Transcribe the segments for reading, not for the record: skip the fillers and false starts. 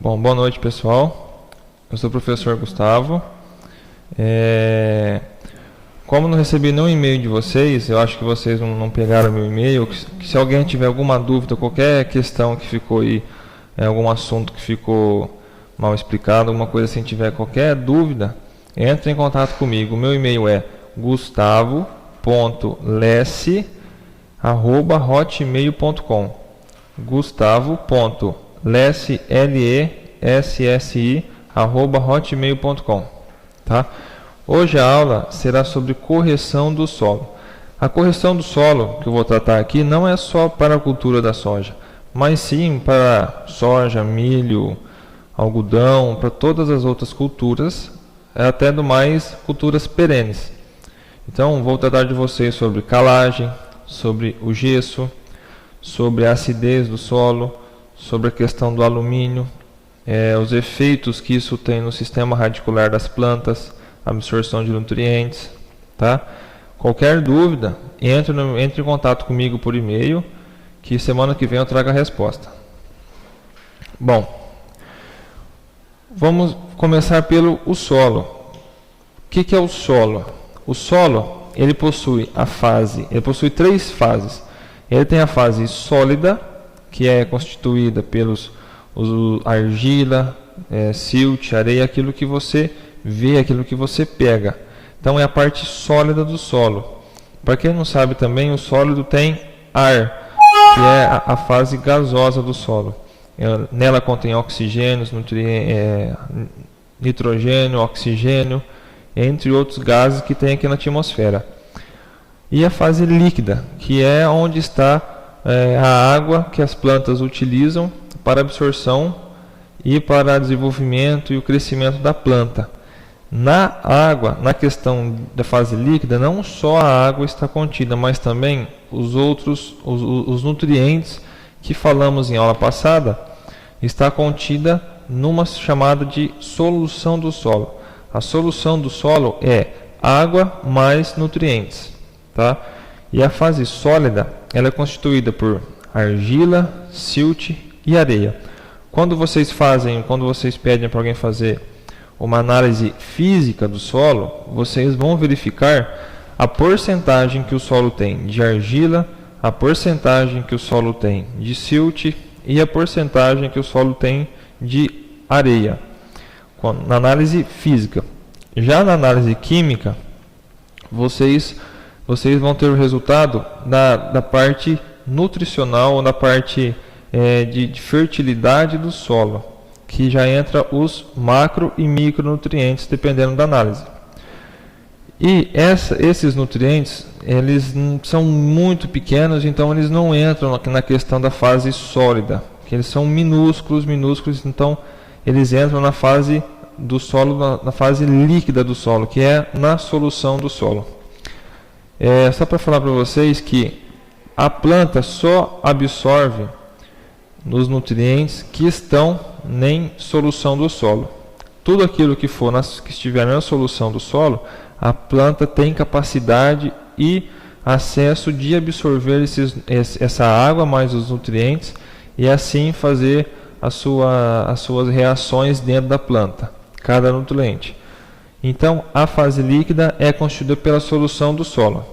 Bom, boa noite, pessoal. Eu sou o professor Gustavo. Como não recebi nenhum e-mail de vocês, eu acho que vocês não pegaram meu e-mail. Se alguém tiver alguma dúvida, qualquer questão que ficou aí, algum assunto que ficou mal explicado, alguma coisa assim, tiver qualquer dúvida, entre em contato comigo. O meu e-mail é gustavo.lessi@hotmail.com gustavo.lessi@hotmail.com, tá? Hoje a aula será sobre correção do solo. A correção do solo que eu vou tratar aqui não é só para a cultura da soja, mas sim para soja, milho, algodão, para todas as outras culturas, até do mais culturas perenes. Então vou tratar de vocês sobre calagem, sobre o gesso, sobre a acidez do solo, sobre a questão do alumínio, os efeitos que isso tem no sistema radicular das plantas, absorção de nutrientes, tá? Qualquer dúvida, entre em contato comigo por e-mail, que semana que vem eu trago a resposta. Bom, vamos começar pelo solo. O que é o solo? O solo, ele possui três fases. Ele tem a fase sólida, que é constituída pelos argila, silt, areia, aquilo que você vê, aquilo que você pega. Então é a parte sólida do solo. Para quem não sabe também, o sólido tem ar, que é a fase gasosa do solo. Nela contém oxigênio, nitrogênio, oxigênio, entre outros gases que tem aqui na atmosfera. E a fase líquida, que é onde está a água que as plantas utilizam para absorção e para desenvolvimento e o crescimento da planta. Na água, na questão da fase líquida, não só a água está contida, mas também os nutrientes que falamos em aula passada, está contida numa chamada de solução do solo. A solução do solo é água mais nutrientes, tá? E a fase sólida, ela é constituída por argila, silt e areia. Quando vocês pedem para alguém fazer uma análise física do solo, vocês vão verificar a porcentagem que o solo tem de argila, a porcentagem que o solo tem de silt e a porcentagem que o solo tem de areia, na análise física. Já na análise química, vocês vão ter o resultado da parte nutricional ou da parte de fertilidade do solo, que já entra os macro e micronutrientes, dependendo da análise. E esses nutrientes, eles são muito pequenos, então eles não entram na questão da fase sólida, que eles são minúsculos, então eles entram na fase do solo, na fase líquida do solo, que é na solução do solo. Só para falar para vocês que a planta só absorve nos nutrientes que estão em solução do solo. Tudo aquilo que estiver na solução do solo, a planta tem capacidade e acesso de absorver essa água mais os nutrientes e assim fazer as suas reações dentro da planta, cada nutriente. Então, a fase líquida é constituída pela solução do solo.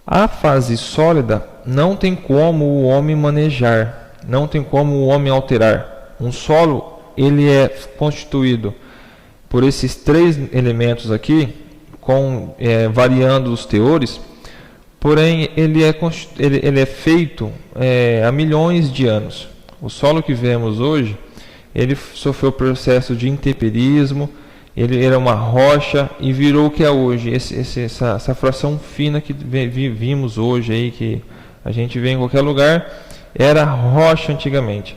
A fase sólida não tem como o homem manejar, não tem como o homem alterar. Um solo, ele é constituído por esses três elementos aqui, variando os teores, porém ele é feito há milhões de anos. O solo que vemos hoje, ele sofreu processo de intemperismo, ele era uma rocha e virou o que é hoje, essa fração fina que vimos hoje, aí, que a gente vê em qualquer lugar, era rocha antigamente.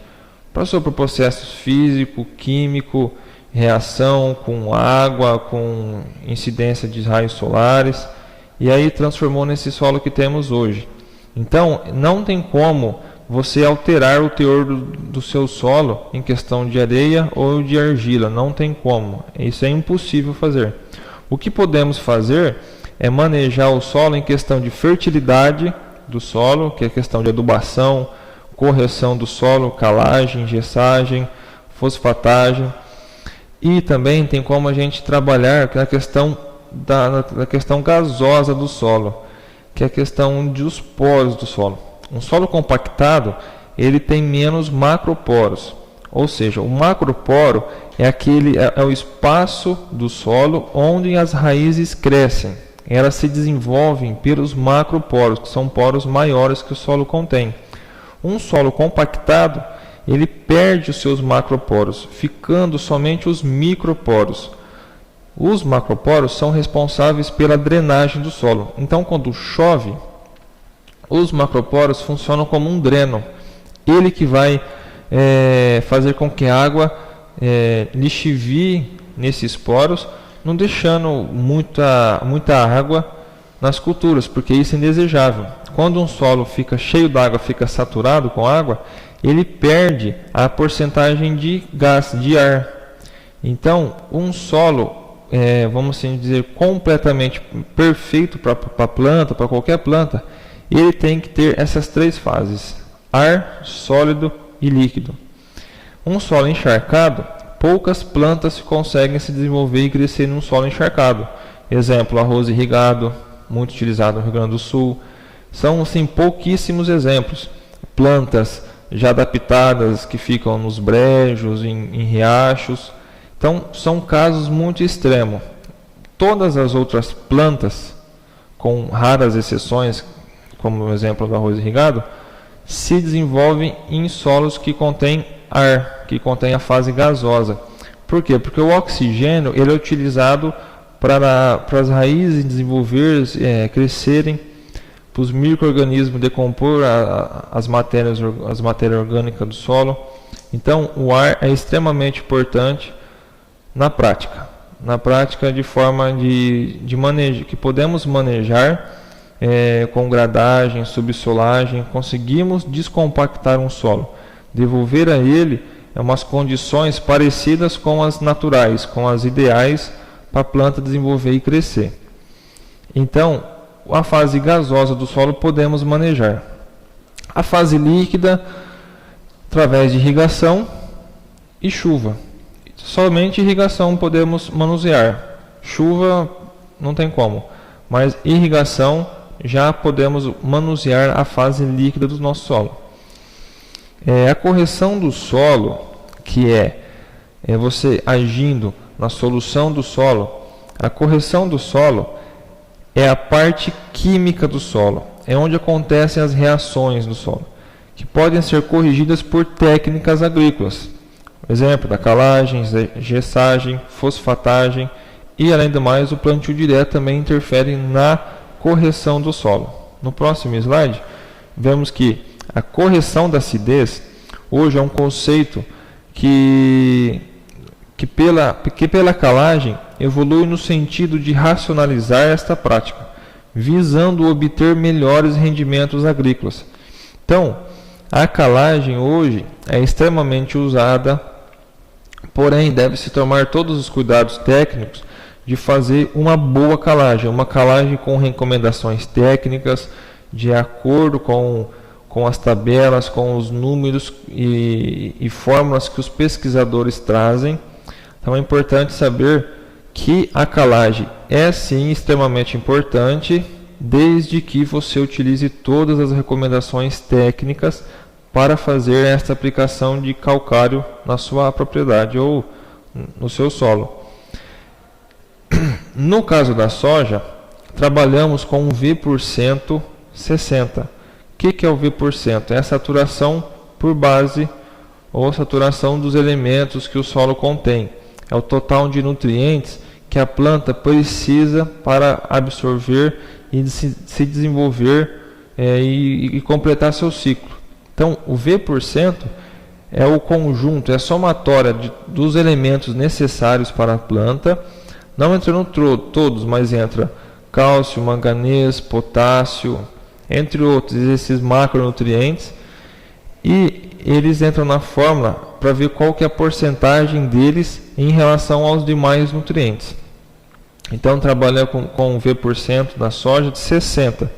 Passou por processos físico, químico, reação com água, com incidência de raios solares, e aí transformou nesse solo que temos hoje. Então, não tem como você alterar o teor do seu solo em questão de areia ou de argila, não tem como, isso é impossível fazer. O que podemos fazer é manejar o solo em questão de fertilidade do solo, que é a questão de adubação, correção do solo, calagem, gessagem, fosfatagem. E também tem como a gente trabalhar na questão da questão gasosa do solo, que é a questão dos poros do solo. Um solo compactado, ele tem menos macroporos, ou seja, o macroporo é o espaço do solo onde as raízes crescem. Elas se desenvolvem pelos macroporos, que são poros maiores que o solo contém. Um solo compactado, ele perde os seus macroporos, ficando somente os microporos. Os macroporos são responsáveis pela drenagem do solo. Então, quando chove, os macroporos funcionam como um dreno. Ele que vai fazer com que a água lixivie nesses poros, não deixando muita água nas culturas, porque isso é indesejável. Quando um solo fica cheio d'água, fica saturado com água, ele perde a porcentagem de gás, de ar. Então, um solo, vamos assim dizer, completamente perfeito para a planta, para qualquer planta, ele tem que ter essas três fases: ar, sólido e líquido. Um solo encharcado, poucas plantas conseguem se desenvolver e crescer num solo encharcado. Exemplo, arroz irrigado, muito utilizado no Rio Grande do Sul. São assim, pouquíssimos exemplos. Plantas já adaptadas que ficam nos brejos, em riachos. Então, são casos muito extremos. Todas as outras plantas, com raras exceções, como o exemplo do arroz irrigado, se desenvolvem em solos que contêm ar, que contém a fase gasosa. Por quê? Porque o oxigênio ele é utilizado para as raízes desenvolver, crescerem, para os micro-organismos decompor as matérias orgânicas do solo. Então, o ar é extremamente importante na prática. Na prática, de forma de manejo, que podemos manejar com gradagem, subsolagem, conseguimos descompactar um solo, devolver a ele umas condições parecidas com as naturais, com as ideais para a planta desenvolver e crescer. Então, a fase gasosa do solo podemos manejar. A fase líquida, através de irrigação e chuva. Somente irrigação podemos manusear. Chuva não tem como, mas irrigação já podemos manusear a fase líquida do nosso solo. A correção do solo, que é você agindo na solução do solo. A correção do solo é a parte química do solo, é onde acontecem as reações do solo, que podem ser corrigidas por técnicas agrícolas. Exemplo da calagem, gessagem, fosfatagem e, além do mais, o plantio direto também interfere na correção do solo. No próximo slide, vemos que a correção da acidez hoje é um conceito que pela calagem evolui no sentido de racionalizar esta prática, visando obter melhores rendimentos agrícolas. Então, a calagem hoje é extremamente usada, porém deve-se tomar todos os cuidados técnicos de fazer uma boa calagem com recomendações técnicas, de acordo com as tabelas, com os números e fórmulas que os pesquisadores trazem. Então é importante saber que a calagem é sim extremamente importante, desde que você utilize todas as recomendações técnicas para fazer esta aplicação de calcário na sua propriedade ou no seu solo. No caso da soja, trabalhamos com um V% 60. O que é o V%? É a saturação por base ou a saturação dos elementos que o solo contém. É o total de nutrientes que a planta precisa para absorver e se desenvolver e completar seu ciclo. Então, o V% é o conjunto, é a somatória dos elementos necessários para a planta, não entrando todos, mas entra cálcio, manganês, potássio, entre outros, esses macronutrientes, e eles entram na fórmula para ver qual que é a porcentagem deles em relação aos demais nutrientes. Então, trabalha com o V% da soja de 60.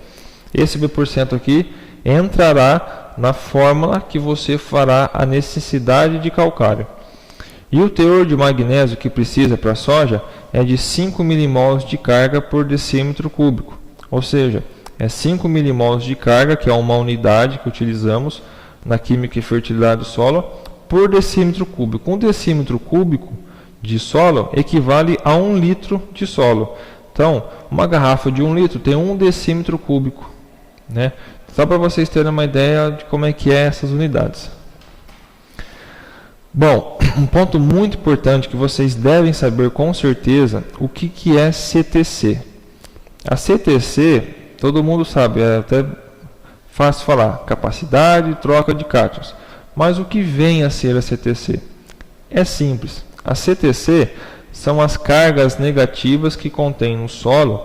Esse V% aqui entrará na fórmula que você fará a necessidade de calcário. E o teor de magnésio que precisa para a soja é de 5 milimols de carga por decímetro cúbico. Ou seja, é 5 milimols de carga, que é uma unidade que utilizamos na química e fertilidade do solo, por decímetro cúbico. Um decímetro cúbico de solo equivale a 1 litro de solo. Então, uma garrafa de 1 litro tem 1 decímetro cúbico, né? Só para vocês terem uma ideia de como é que é essas unidades. Bom, um ponto muito importante que vocês devem saber com certeza, o que é CTC. A CTC, todo mundo sabe, é até fácil falar, capacidade e troca de cátions. Mas o que vem a ser a CTC? É simples. A CTC são as cargas negativas que contém no solo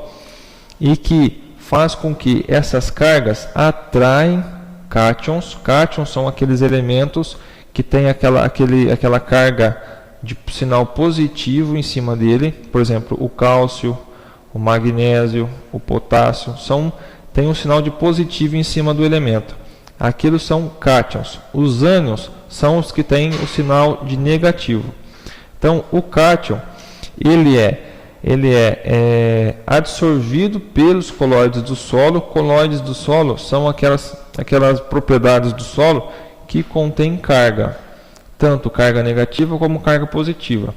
e que faz com que essas cargas atraem cátions. Cátions são aqueles elementos que têm aquela carga de sinal positivo em cima dele. Por exemplo, o cálcio, o magnésio, o potássio, tem um sinal de positivo em cima do elemento. Aquilo são cátions. Os ânions são os que têm o sinal de negativo. Então, o cátion, ele é absorvido pelos colóides do solo. Colóides do solo são aquelas propriedades do solo que contêm carga, tanto carga negativa como carga positiva.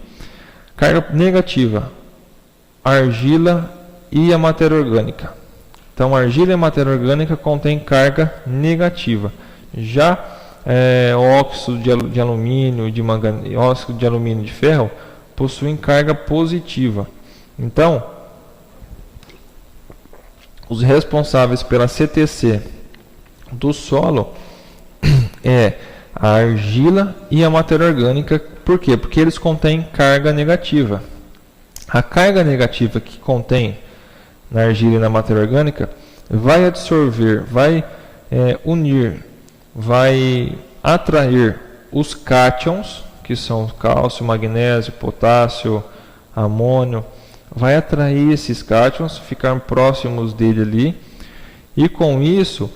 Carga negativa, argila e a matéria orgânica. Então, a argila e a matéria orgânica contém carga negativa. Já o óxido de alumínio, de manganês, óxido de alumínio e de ferro possuem carga positiva. Então, os responsáveis pela CTC do solo é a argila e a matéria orgânica. Por quê? Porque eles contêm carga negativa. A carga negativa que contém na argila e na matéria orgânica vai absorver, vai unir, vai atrair os cátions, que são cálcio, magnésio, potássio, amônio, vai atrair esses cátions, ficar próximos dele ali, e com isso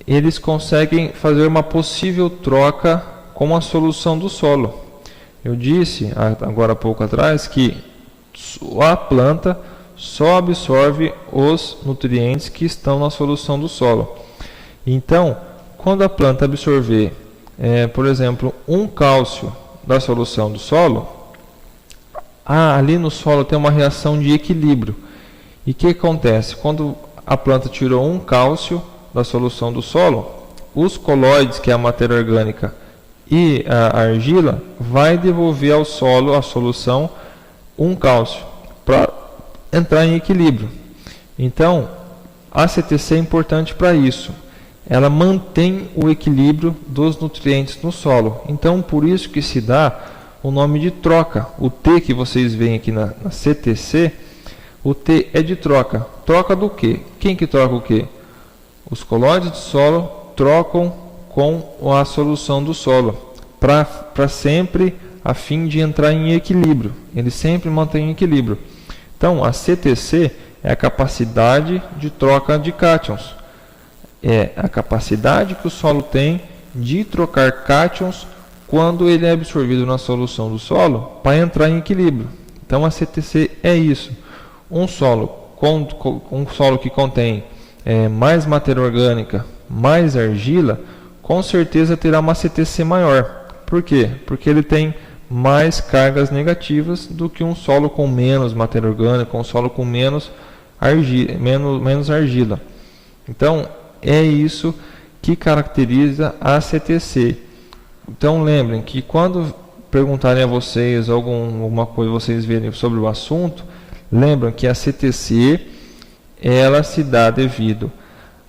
eles conseguem fazer uma possível troca com a solução do solo. Eu disse agora há pouco atrás que a planta só absorve os nutrientes que estão na solução do solo. Então, quando a planta absorver, por exemplo, um cálcio da solução do solo, ali no solo tem uma reação de equilíbrio. E o que acontece? Quando a planta tirou um cálcio da solução do solo, os colóides, que é a matéria orgânica, e a argila, vai devolver ao solo, a solução, um cálcio, para entrar em equilíbrio. Então, a CTC é importante para isso. Ela mantém o equilíbrio dos nutrientes no solo. Então, por isso que se dá o nome de troca. O T que vocês veem aqui na CTC, o T é de troca. Troca do quê? Quem que troca o quê? Os colóides do solo trocam com a solução do solo, para sempre, a fim de entrar em equilíbrio. Ele sempre mantém equilíbrio. Então, a CTC é a capacidade de troca de cátions. É a capacidade que o solo tem de trocar cátions quando ele é absorvido na solução do solo para entrar em equilíbrio. Então, a CTC é isso. Um solo que contém mais matéria orgânica, mais argila, com certeza terá uma CTC maior. Por quê? Porque ele tem mais cargas negativas do que um solo com menos matéria orgânica, um solo com menos argila. Então, é isso que caracteriza a CTC. Então, lembrem que quando perguntarem a vocês alguma coisa, vocês verem sobre o assunto, lembram que a CTC ela se dá devido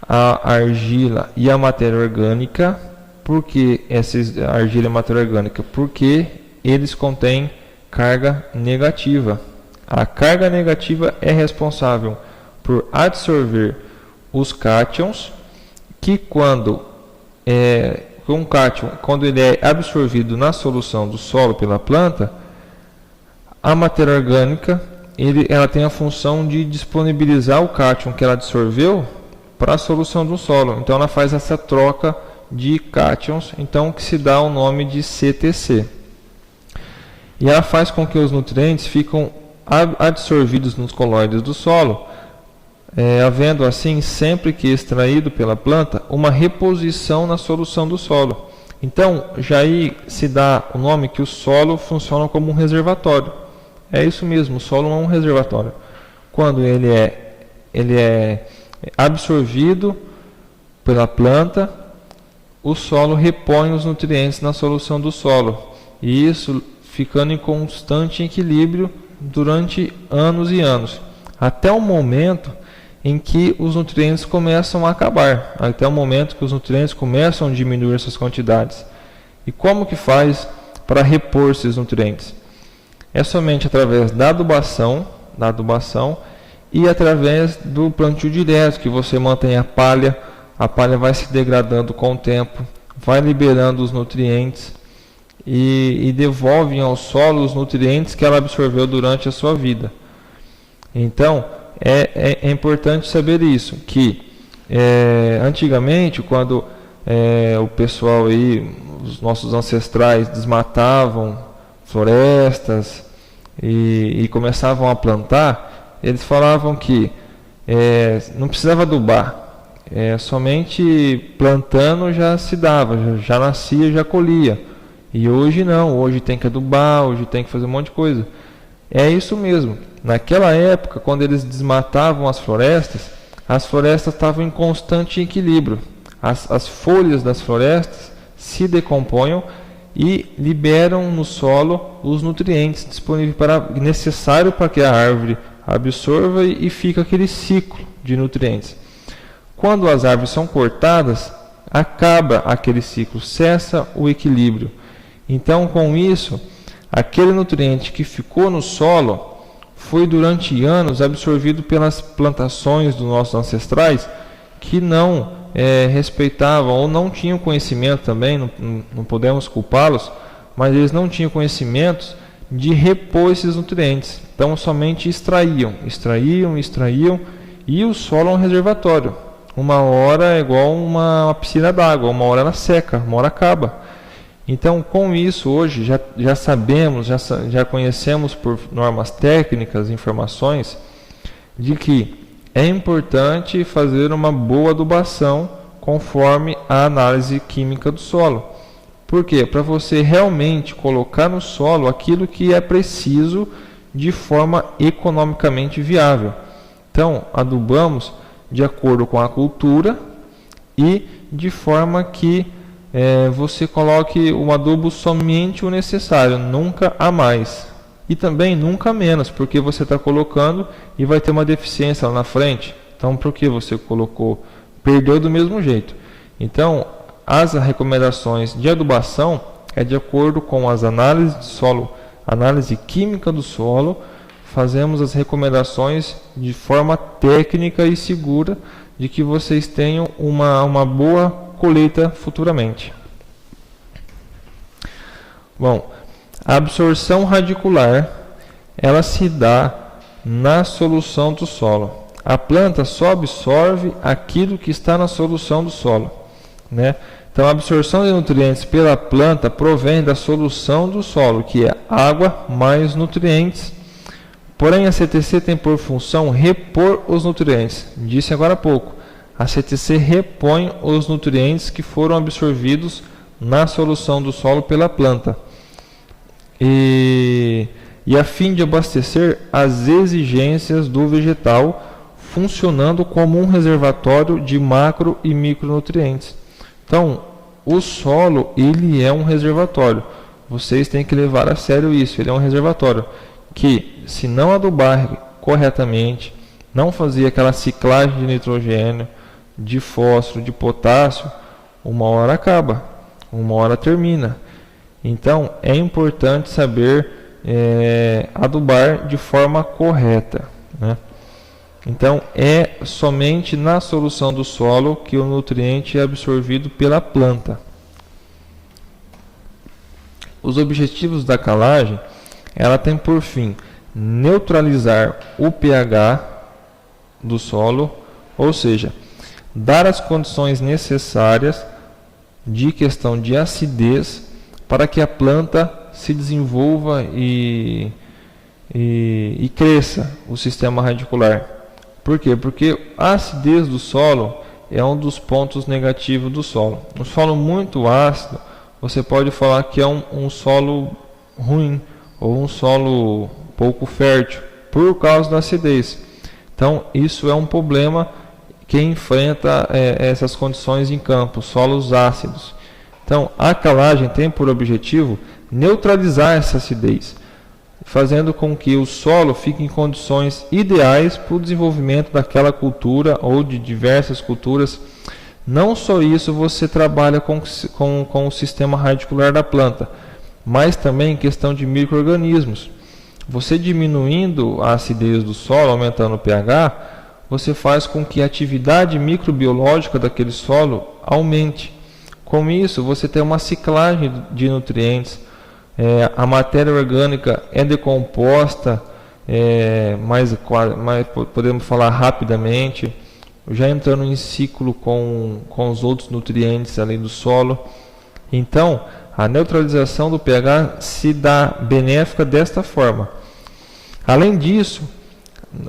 à argila e à matéria orgânica. Por que essa argila e matéria orgânica? Porque eles contêm carga negativa. A carga negativa é responsável por absorver os cátions, que quando um cátion, quando ele é absorvido na solução do solo pela planta, a matéria orgânica ela tem a função de disponibilizar o cátion que ela absorveu para a solução do solo. Então ela faz essa troca de cátions, então que se dá o nome de CTC. e ela faz com que os nutrientes ficam absorvidos nos colóides do solo, havendo assim, sempre que extraído pela planta, uma reposição na solução do solo. Então, já aí se dá o nome que o solo funciona como um reservatório. É isso mesmo, o solo é um reservatório. Quando ele é absorvido pela planta, o solo repõe os nutrientes na solução do solo. E isso ficando em constante equilíbrio durante anos e anos, até o momento em que os nutrientes começam a acabar, até o momento que os nutrientes começam a diminuir suas quantidades. E como que faz para repor esses nutrientes? É somente através da adubação e através do plantio direto, que você mantém a palha vai se degradando com o tempo, vai liberando os nutrientes e devolve ao solo os nutrientes que ela absorveu durante a sua vida. Então, é importante saber isso, que antigamente, quando o pessoal aí, os nossos ancestrais desmatavam florestas e começavam a plantar, eles falavam que não precisava adubar, somente plantando já se dava, já nascia, já colhia. E hoje não, hoje tem que adubar, hoje tem que fazer um monte de coisa. É isso mesmo. Naquela época, quando eles desmatavam as florestas estavam em constante equilíbrio. As folhas das florestas se decompõem e liberam no solo os nutrientes disponíveis necessários para que a árvore absorva e fica aquele ciclo de nutrientes. Quando as árvores são cortadas, acaba aquele ciclo, cessa o equilíbrio. Então, com isso, aquele nutriente que ficou no solo foi durante anos absorvido pelas plantações dos nossos ancestrais que não respeitavam ou não tinham conhecimento também, não podemos culpá-los, mas eles não tinham conhecimentos de repor esses nutrientes. Então, somente extraíam, e o solo é um reservatório. Uma hora é igual uma piscina d'água, uma hora ela seca, uma hora acaba. Então, com isso, hoje já sabemos, já conhecemos por normas técnicas, informações, de que é importante fazer uma boa adubação conforme a análise química do solo. Por quê? Para você realmente colocar no solo aquilo que é preciso de forma economicamente viável. Então, adubamos de acordo com a cultura e de forma que você coloque o adubo somente o necessário, nunca a mais. E também nunca a menos, porque você está colocando e vai ter uma deficiência lá na frente. Então, por que você colocou? Perdeu do mesmo jeito. Então, as recomendações de adubação é de acordo com as análises de solo, análise química do solo. Fazemos as recomendações de forma técnica e segura de que vocês tenham uma boa colheita futuramente. Bom, a absorção radicular, ela se dá na solução do solo. A planta só absorve aquilo que está na solução do solo, né? Então, a absorção de nutrientes pela planta provém da solução do solo, que é água mais nutrientes. Porém, a CTC tem por função repor os nutrientes. Disse agora há pouco. A CTC repõe os nutrientes que foram absorvidos na solução do solo pela planta. E a fim de abastecer as exigências do vegetal, funcionando como um reservatório de macro e micronutrientes. Então, o solo, ele é um reservatório. Vocês têm que levar a sério isso. Ele é um reservatório que, se não adubar corretamente, não fazer aquela ciclagem de nitrogênio, de fósforo, de potássio, uma hora acaba, uma hora termina. Então, é importante saber adubar de forma correta, né? Então, é somente na solução do solo que o nutriente é absorvido pela planta. Os objetivos da calagem, ela tem por fim neutralizar o pH do solo, ou seja, dar as condições necessárias de questão de acidez para que a planta se desenvolva e cresça o sistema radicular. Por quê? Porque a acidez do solo é um dos pontos negativos do solo. Um solo muito ácido, você pode falar que é um solo ruim ou um solo pouco fértil por causa da acidez. Então isso é um problema que enfrenta essas condições em campo, solos ácidos. Então a calagem tem por objetivo neutralizar essa acidez, fazendo com que o solo fique em condições ideais para o desenvolvimento daquela cultura ou de diversas culturas. Não só isso, você trabalha com o sistema radicular da planta, mas também em questão de micro-organismos. Você diminuindo a acidez do solo, aumentando o pH, você faz com que a atividade microbiológica daquele solo aumente. Com isso, você tem uma ciclagem de nutrientes, a matéria orgânica é decomposta, mais podemos falar rapidamente, já entrando em ciclo com os outros nutrientes além do solo. Então, a neutralização do pH se dá benéfica desta forma. Além disso,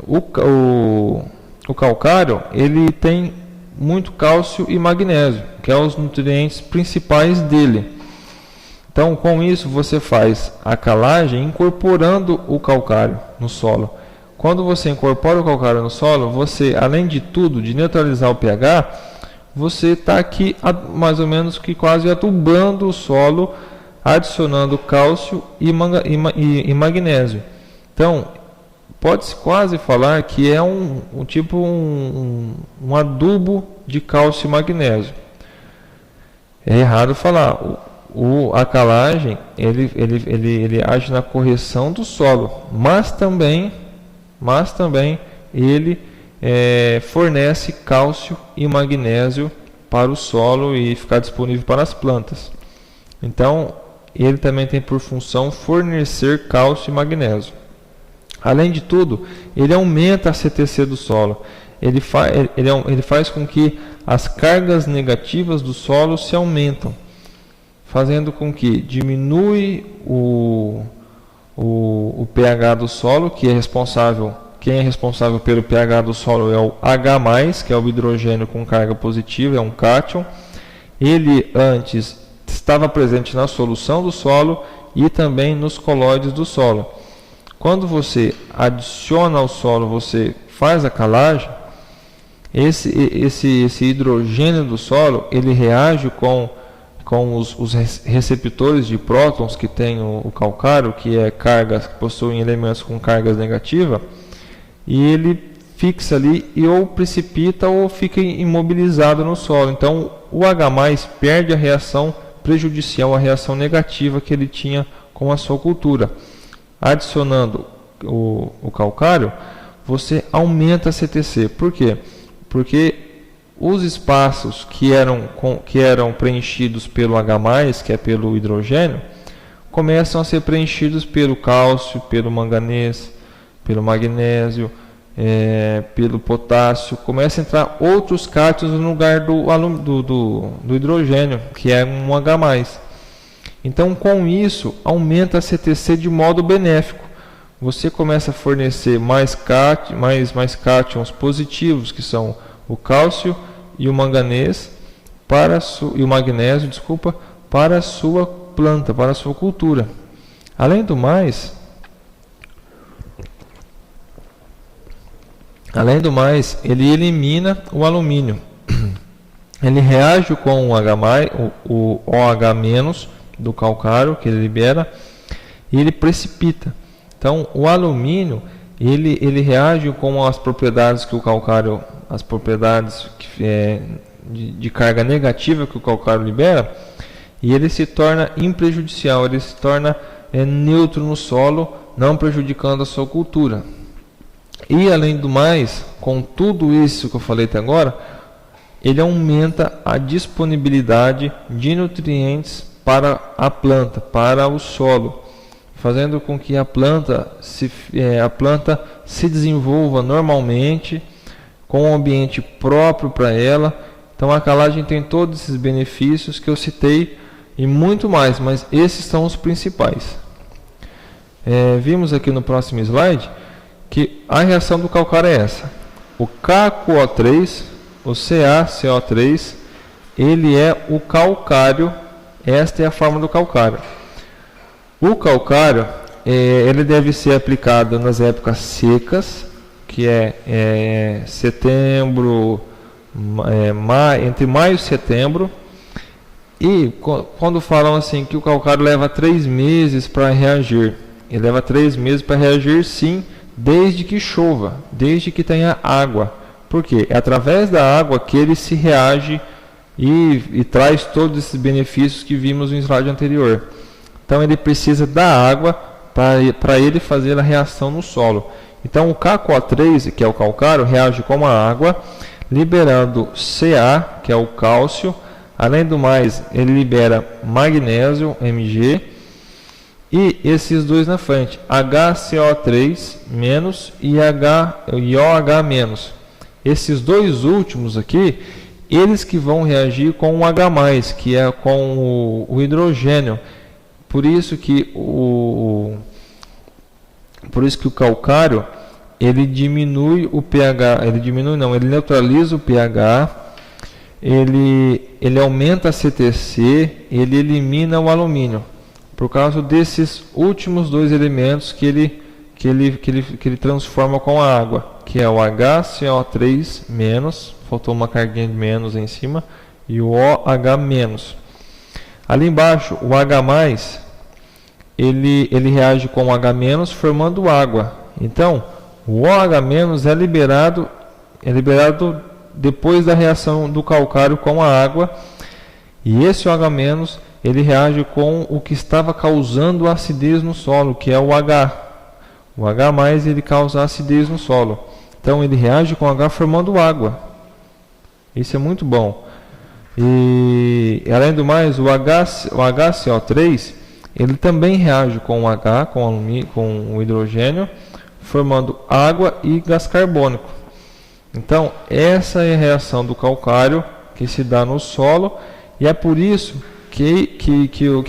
o calcário ele tem muito cálcio e magnésio, que são os nutrientes principais dele. Então, com isso, você faz a calagem incorporando o calcário no solo. Quando você incorpora o calcário no solo, você, além de tudo, de neutralizar o pH, você está aqui mais ou menos que quase adubando o solo, adicionando cálcio e magnésio. Então, pode-se quase falar que é um adubo de cálcio e magnésio. É errado falar. A calagem ele age na correção do solo, mas também ele fornece cálcio e magnésio para o solo e ficar disponível para as plantas. Então ele também tem por função fornecer cálcio e magnésio. Além de tudo, ele aumenta a CTC do solo. Ele faz com que as cargas negativas do solo se aumentam, fazendo com que diminui o pH do solo, quem é responsável pelo pH do solo é o H+, que é o hidrogênio com carga positiva, é um cátion. Ele antes estava presente na solução do solo e também nos colóides do solo. Quando você adiciona ao solo, você faz a calagem, esse hidrogênio do solo, ele reage com os receptores de prótons que tem o calcário, que é cargas que possuem elementos com cargas negativas, e ele fixa ali e ou precipita ou fica imobilizado no solo. Então o H+ perde a reação prejudicial, a reação negativa que ele tinha com a sua cultura. Adicionando o calcário, você aumenta a CTC. Por quê? Porque os espaços que eram preenchidos pelo H+, que é pelo hidrogênio, começam a ser preenchidos pelo cálcio, pelo manganês, pelo magnésio, pelo potássio. Começa a entrar outros cátions no lugar do hidrogênio, que é um H+. Então, com isso, aumenta a CTC de modo benéfico. Você começa a fornecer mais cátions positivos, que são o cálcio e o manganês e o magnésio, para a sua planta, para a sua cultura. Além do mais, ele elimina o alumínio. Ele reage com o OH- do calcário que ele libera e ele precipita. Então, o alumínio ele reage com as propriedades que o calcário, as propriedades de carga negativa que o calcário libera, e ele se torna imprejudicial, ele se torna neutro no solo, não prejudicando a sua cultura. E além do mais, com tudo isso que eu falei até agora, ele aumenta a disponibilidade de nutrientes para a planta, para o solo, fazendo com que a planta se desenvolva normalmente, com um ambiente próprio para ela. Então a calagem tem todos esses benefícios que eu citei e muito mais, mas esses são os principais. Vimos aqui no próximo slide que a reação do calcário é essa. O KCO3, o CaCO3, ele é o calcário, esta é a forma do calcário. O calcário, ele deve ser aplicado nas épocas secas, que é setembro, entre maio e setembro. E quando falam assim que o calcário leva 3 meses para reagir, ele leva 3 meses para reagir, sim, desde que chova, desde que tenha água. Por quê? É através da água que ele se reage e traz todos esses benefícios que vimos no slide anterior. Então ele precisa da água para ele fazer a reação no solo. Então o KCO3, que é o calcário, reage com a água, liberando Ca, que é o cálcio. Além do mais, ele libera magnésio, Mg, e esses dois na frente, HCO3- e OH-. Esses dois últimos aqui, eles que vão reagir com o H+, que é com o hidrogênio. Por isso que o calcário, ele diminui o pH, ele neutraliza o pH, ele aumenta a CTC, ele elimina o alumínio, por causa desses últimos dois elementos que ele transforma com a água, que é o HCO3-, faltou uma carguinha de menos em cima, e o OH-. Ali embaixo, o H+, ele reage com o H- formando água. Então, o OH- é liberado depois da reação do calcário com a água, e esse OH- ele reage com o que estava causando acidez no solo, que é o H. O H+, ele causa acidez no solo. Então ele reage com H formando água. Isso é muito bom. E além do mais, o HCO3, ele também reage com o H, com o hidrogênio, formando água e gás carbônico. Então, essa é a reação do calcário que se dá no solo, e é por isso que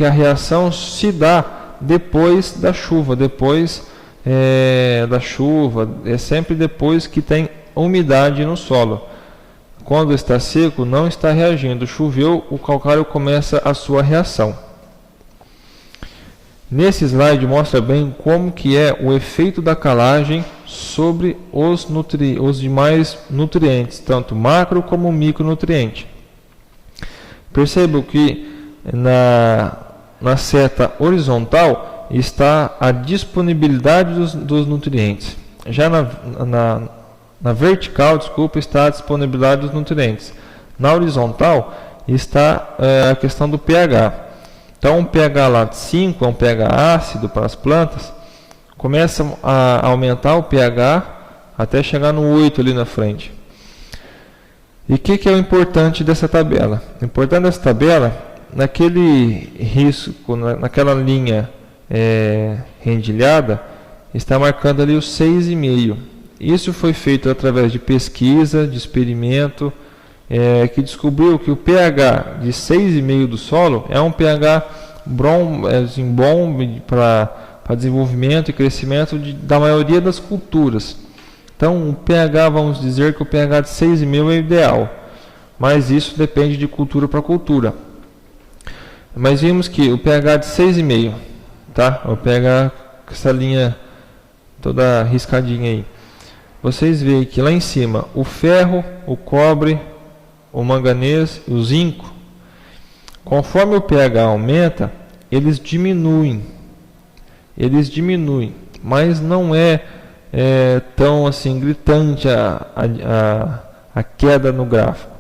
a reação se dá depois da chuva. É sempre depois que tem umidade no solo. Quando está seco, não está reagindo. Choveu, o calcário começa a sua reação. Nesse slide mostra bem como que é o efeito da calagem sobre os demais nutrientes, tanto macro como micronutriente. Perceba que na seta horizontal está a disponibilidade dos nutrientes. Já na vertical, está a disponibilidade dos nutrientes. Na horizontal está a questão do pH. Então, um pH lá de 5 é um pH ácido para as plantas. Começa a aumentar o pH até chegar no 8 ali na frente. E o que é o importante dessa tabela? O importante dessa tabela, naquele risco, naquela linha rendilhada, está marcando ali os 6,5. Isso foi feito através de pesquisa, de experimento, que descobriu que o pH de 6,5 do solo é um pH bom para desenvolvimento e crescimento da maioria das culturas. Então, o pH, vamos dizer que o pH de 6,5 é ideal, mas isso depende de cultura para cultura. Mas vimos que o pH de 6,5, tá? O pH com essa linha toda riscadinha aí. Vocês veem que lá em cima, o ferro, o cobre, o manganês, o zinco, conforme o pH aumenta, eles diminuem, mas não é tão assim gritante a queda no gráfico.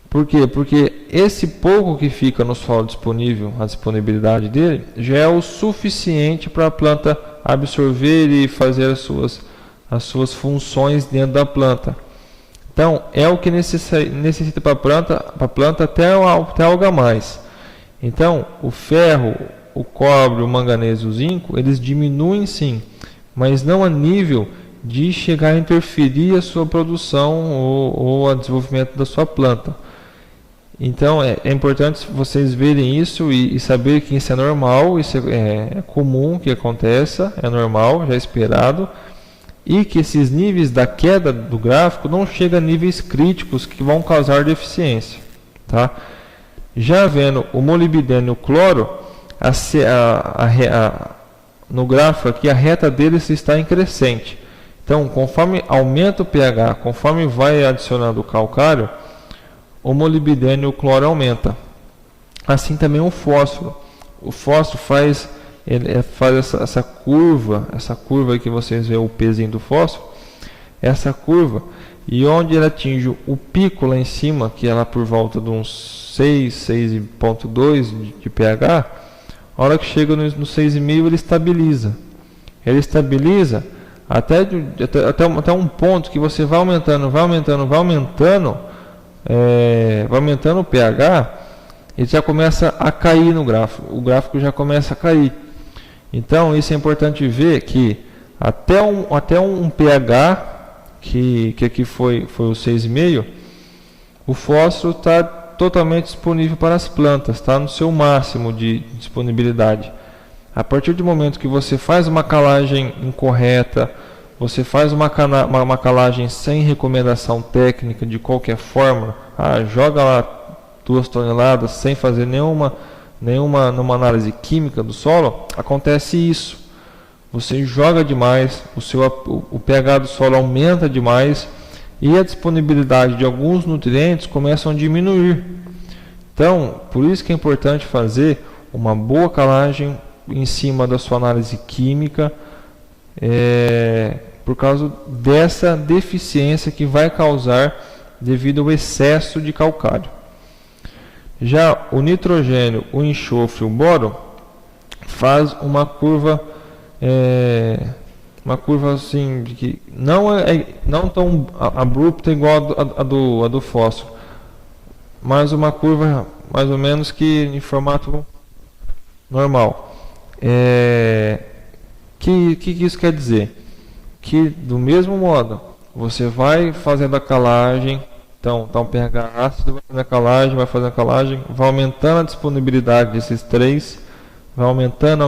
Por quê? Porque esse pouco que fica no solo disponível, a disponibilidade dele, já é o suficiente para a planta absorver e fazer as suas funções dentro da planta. Então, é o que necessita para a planta até algo a mais. Então, o ferro, o cobre, o manganês e o zinco, eles diminuem sim, mas não a nível de chegar a interferir a sua produção ou a desenvolvimento da sua planta. Então é importante vocês verem isso e saber que isso é normal, isso é comum que aconteça, é normal, já é esperado, e que esses níveis da queda do gráfico não chegam a níveis críticos que vão causar deficiência. Tá? Já vendo o molibdênio e o cloro, no gráfico aqui a reta deles está em crescente. Então, conforme aumenta o pH, conforme vai adicionando o calcário, o molibdênio e o cloro aumenta. Assim também o fósforo. O fósforo faz essa curva que vocês veem o pezinho do fósforo, essa curva, e onde ele atinge o pico lá em cima, que é lá por volta de uns 6,2 de pH, a hora que chega no 6,5 ele estabiliza. Ele estabiliza até um ponto que você vai aumentando o pH, ele já começa a cair no gráfico. O gráfico já começa a cair. Então, isso é importante ver que até um pH, que aqui foi o 6,5, o fósforo está totalmente disponível para as plantas, está no seu máximo de disponibilidade. A partir do momento que você faz uma calagem incorreta, você faz uma calagem sem recomendação técnica de qualquer forma, joga lá 2 toneladas sem fazer nenhuma análise química do solo, acontece isso. Você joga demais, o pH do solo aumenta demais e a disponibilidade de alguns nutrientes começam a diminuir. Então, por isso que é importante fazer uma boa calagem em cima da sua análise química, por causa dessa deficiência que vai causar devido ao excesso de calcário. Já o nitrogênio, o enxofre e o boro faz uma curva assim que não tão abrupta igual a do fósforo, mas uma curva mais ou menos que em formato normal. Que isso quer dizer? Que do mesmo modo você vai fazendo a calagem, então tá um pH ácido, vai fazendo a calagem, vai aumentando a disponibilidade desses três, vai aumentando,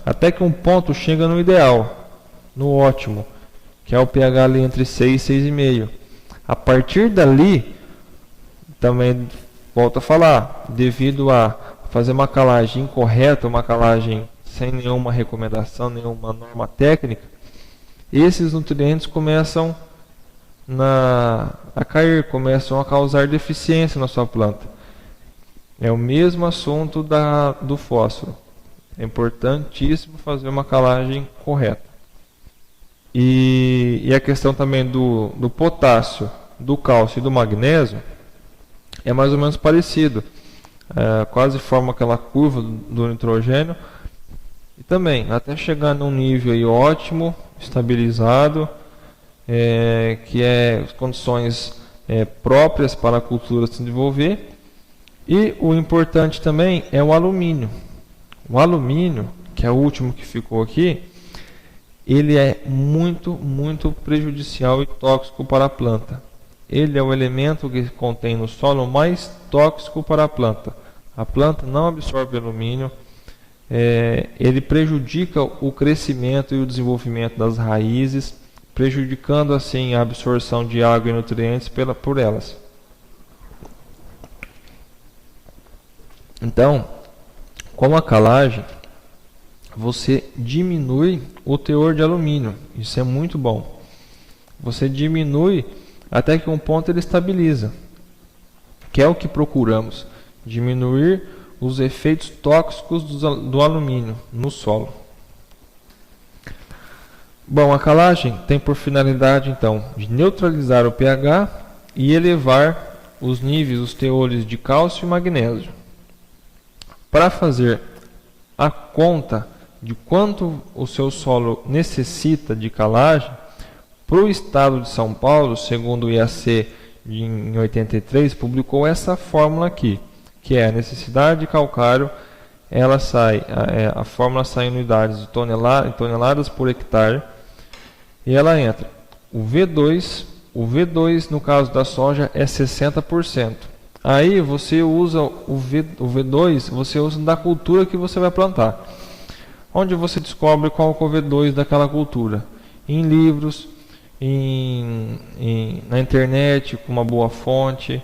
até que um ponto chega no ideal, no ótimo, que é o pH ali entre 6 e 6,5. A partir dali, também volto a falar, devido a fazer uma calagem incorreta, uma calagem sem nenhuma recomendação, nenhuma norma técnica, esses nutrientes começam a cair, começam a causar deficiência na sua planta. É o mesmo assunto do fósforo. É importantíssimo fazer uma calagem correta. E a questão também do potássio, do cálcio e do magnésio é mais ou menos parecido. Quase forma aquela curva do nitrogênio. E também, até chegar num nível aí ótimo, estabilizado, que é condições próprias para a cultura se desenvolver. E o importante também é o alumínio. O alumínio, que é o último que ficou aqui, ele é muito, muito prejudicial e tóxico para a planta. Ele é o elemento que contém no solo mais tóxico para a planta. A planta não absorve alumínio. Ele prejudica o crescimento e o desenvolvimento das raízes, prejudicando assim a absorção de água e nutrientes por elas. Então, com a calagem, você diminui o teor de alumínio. Isso é muito bom. Você diminui até que um ponto ele estabiliza, que é o que procuramos, diminuir os efeitos tóxicos do alumínio no solo. Bom, a calagem tem por finalidade então de neutralizar o pH e elevar os níveis, os teores de cálcio e magnésio. Para fazer a conta de quanto o seu solo necessita de calagem, para o estado de São Paulo, segundo o IAC em 83, publicou essa fórmula aqui, que é a necessidade de calcário. Ela a fórmula sai em unidades de toneladas por hectare, e ela entra o V2 no caso da soja é 60%, Aí você usa o V2, você usa da cultura que você vai plantar. Onde você descobre qual é o V2 daquela cultura? Em livros, na internet, com uma boa fonte,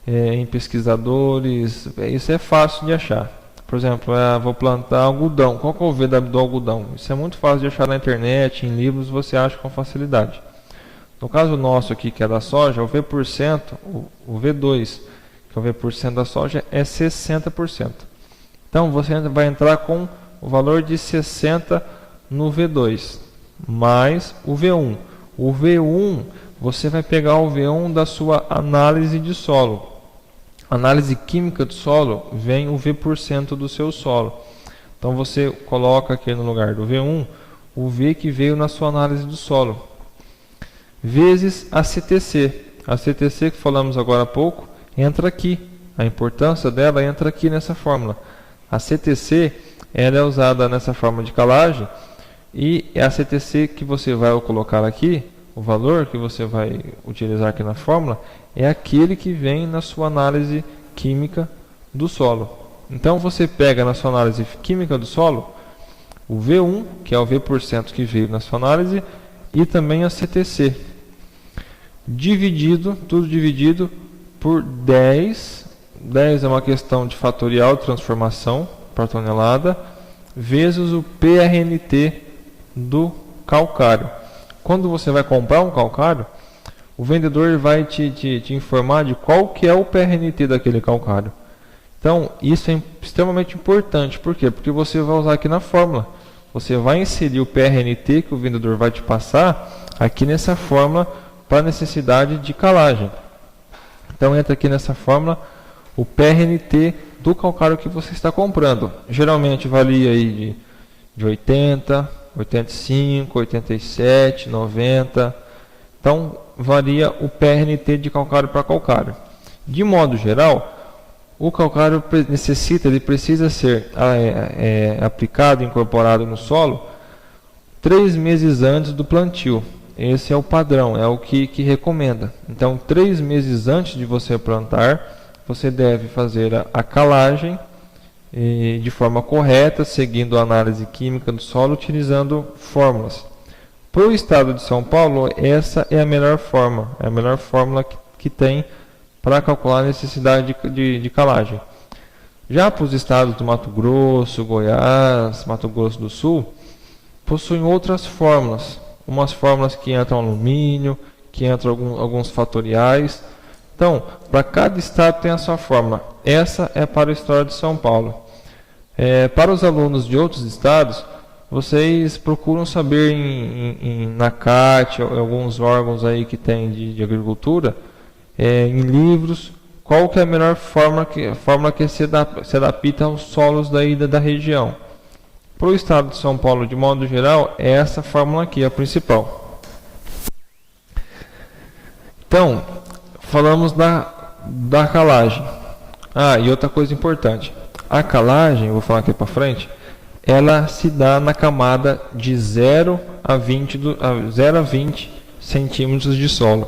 em pesquisadores. Isso é fácil de achar. Por exemplo, vou plantar algodão. Qual que é o V do algodão? Isso é muito fácil de achar na internet, em livros você acha com facilidade. No caso nosso aqui, que é da soja, o V%, o V2, que é o V% da soja, é 60%. Então você vai entrar com o valor de 60 no V2, mais o V1. O V1, você vai pegar o V1 da sua análise de solo. Análise química do solo, vem o V% do seu solo. Então você coloca aqui no lugar do V1, o V que veio na sua análise do solo, vezes a CTC. A CTC que falamos agora há pouco, entra aqui. A importância dela entra aqui nessa fórmula. A CTC, ela é usada nessa forma de calagem, e a CTC que você vai colocar aqui, o valor que você vai utilizar aqui na fórmula, é aquele que vem na sua análise química do solo. Então você pega na sua análise química do solo o V1, que é o V% que veio na sua análise, e também a CTC. Tudo dividido por 10. 10 é uma questão de fatorial de transformação por tonelada, vezes o PRNT do calcário. Quando você vai comprar um calcário, o vendedor vai te informar de qual que é o PRNT daquele calcário. Então, isso é extremamente importante. Por quê? Porque você vai usar aqui na fórmula. Você vai inserir o PRNT que o vendedor vai te passar aqui nessa fórmula para necessidade de calagem. Então, entra aqui nessa fórmula o PRNT do calcário que você está comprando. Geralmente varia aí de 80, 85, 87, 90. Então, varia o PRNT de calcário para calcário. De modo geral, o calcário precisa ser aplicado, incorporado no solo 3 meses antes do plantio. Esse é o padrão, é o que recomenda. Então, 3 meses antes de você plantar, você deve fazer a calagem de forma correta, seguindo a análise química do solo, utilizando fórmulas. Para o estado de São Paulo, essa é a melhor forma, é a melhor fórmula que tem para calcular a necessidade de calagem. Já para os estados do Mato Grosso, Goiás, Mato Grosso do Sul, possuem outras fórmulas. Umas fórmulas que entram alumínio, que entram alguns fatoriais. Então, para cada estado tem a sua fórmula. Essa é para o estado de São Paulo. Para os alunos de outros estados, vocês procuram saber na CAT, alguns órgãos aí que tem de agricultura, em livros, qual que é a melhor fórmula que se adapta aos solos da região. Para o estado de São Paulo, de modo geral, é essa fórmula aqui, a principal. Então, falamos da calagem. E outra coisa importante. A calagem, eu vou falar aqui para frente, ela se dá na camada de 0 a 20 centímetros de solo.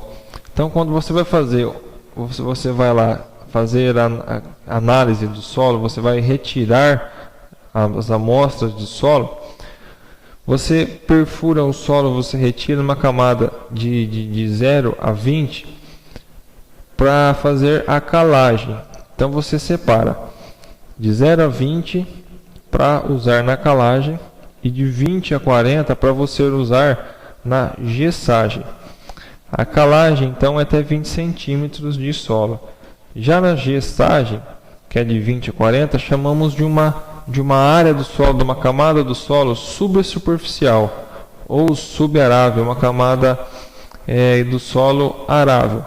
Então, quando você vai lá fazer a análise do solo, você vai retirar as amostras de solo, você perfura o solo, você retira uma camada de 0 a 20 para fazer a calagem. Então você separa de 0 a 20 para usar na calagem e de 20 a 40 para você usar na gessagem. A calagem então é até 20 centímetros de solo. Já na gessagem, que é de 20 a 40, chamamos de uma área do solo, de uma camada do solo subsuperficial ou subarável, uma camada do solo arável.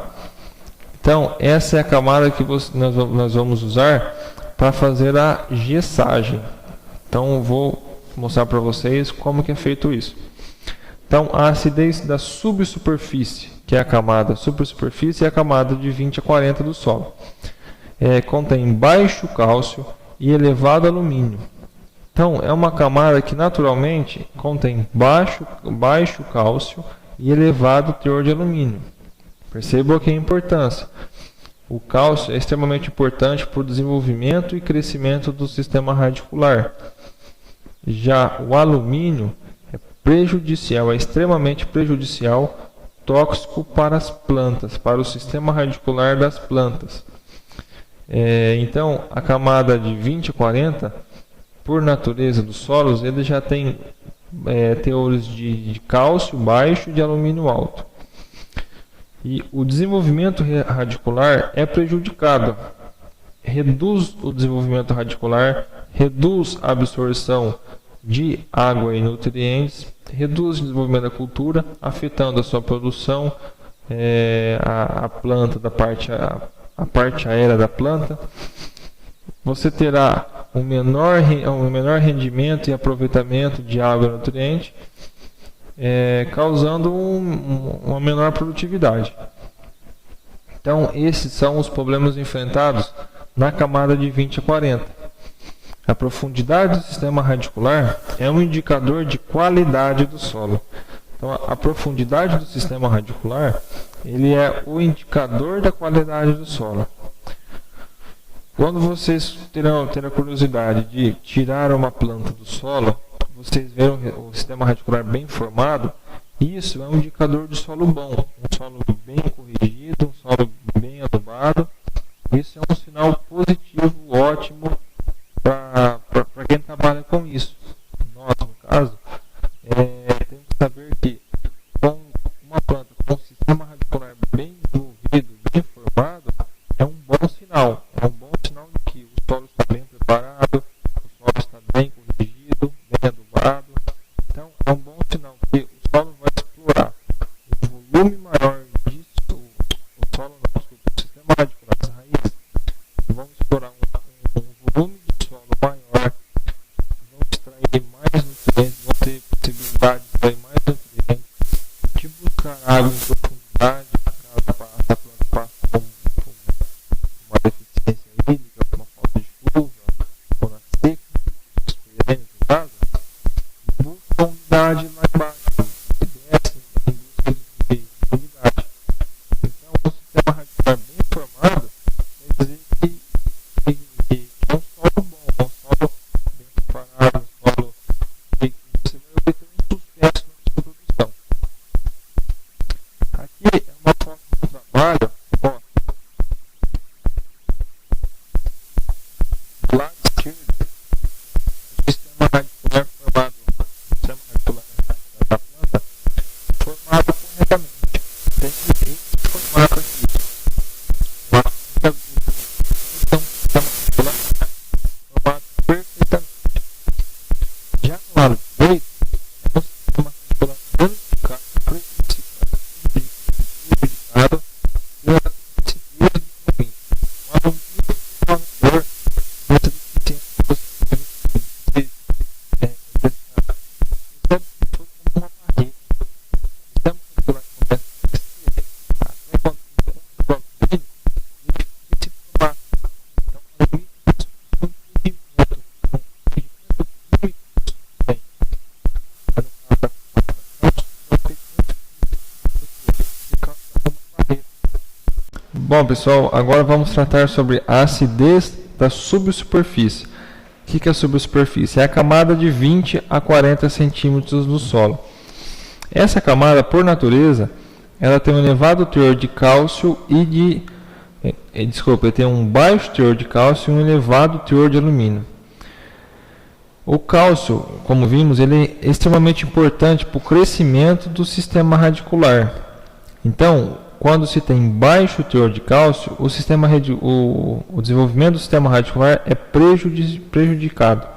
Então, essa é a camada que nós vamos usar para fazer a gessagem. Então, eu vou mostrar para vocês como que é feito isso. Então, a acidez da subsuperfície, que é a camada supersuperfície, é a camada de 20 a 40 do solo. Contém baixo cálcio e elevado alumínio. Então, é uma camada que naturalmente contém baixo cálcio e elevado teor de alumínio. Percebam aqui a importância. O cálcio é extremamente importante para o desenvolvimento e crescimento do sistema radicular. Já o alumínio é prejudicial, é extremamente prejudicial, tóxico para as plantas, para o sistema radicular das plantas. Então, a camada de 20 a 40, por natureza dos solos, ele já tem teores de cálcio baixo e de alumínio alto. E o desenvolvimento radicular é prejudicado. Reduz o desenvolvimento radicular, reduz a absorção de água e nutrientes, reduz o desenvolvimento da cultura, afetando a sua produção, a planta, a parte aérea da planta. Você terá um menor rendimento e aproveitamento de água e nutriente, causando uma menor produtividade. Então, esses são os problemas enfrentados na camada de 20 a 40. A profundidade do sistema radicular é um indicador de qualidade do solo. Então, a profundidade do sistema radicular ele é o indicador da qualidade do solo. Quando vocês terão a curiosidade de tirar uma planta do solo, vocês verem o sistema radicular bem formado, isso é um indicador de solo bom, um solo bem corrigido, um solo bem adubado. Isso é um sinal positivo, ótimo para quem trabalha com isso. Nós, no caso, temos que saber que com uma planta com um sistema radicular bem desenvolvido, bem formado, é um bom sinal. É um bom sinal de que o solo está bem preparado, o solo está bem corrigido, bem adubado. Então, é um bom sinal que o solo vai explorar o volume maior disso, o solo, não, desculpa, o sistema radicular das raízes, vão explorar um volume de solo maior, vão extrair mais nutrientes, vão ter possibilidade de extrair mais nutrientes, de buscar água em profundidade, caso a planta passe por uma deficiência hídrica, por uma falta de chuva, ou na seca, os perenes, no caso, buscam umidade lá embaixo, e descem em busca de umidade. Então, o sistema radicular bem formado quer dizer que é um solo bom, é um solo bem preparado, um solo que você vai obter um sucesso na sua produção. Aqui é uma foto do trabalho, ó, do lado esquerdo, o sistema radicular formado, o sistema radicular da planta, formado corretamente. Tem esse formato aqui, uma única agulha. Então, o sistema radicular formado perfeitamente. Já no lado direito, é um sistema radicular danificado, prejudicado pela deficiência do caminho. Um alumínio formador dessa deficiência possivelmente recebe se for como uma barreira. O sistema radicular começa a crescer até quando encontra o alumínio e ele fica esse formato. Então, o alumínio é um impedimento químico tem. No caso da formatação, causa uma barreira. Bom, pessoal, agora vamos tratar sobre a acidez da subsuperfície. O que é a subsuperfície? É a camada de 20 a 40 centímetros do solo. Essa camada, por natureza, ela tem um elevado teor de cálcio e tem um baixo teor de cálcio e um elevado teor de alumínio. O cálcio, como vimos, ele é extremamente importante para o crescimento do sistema radicular. Então, quando se tem baixo teor de cálcio, o desenvolvimento do sistema radicular é prejudicado.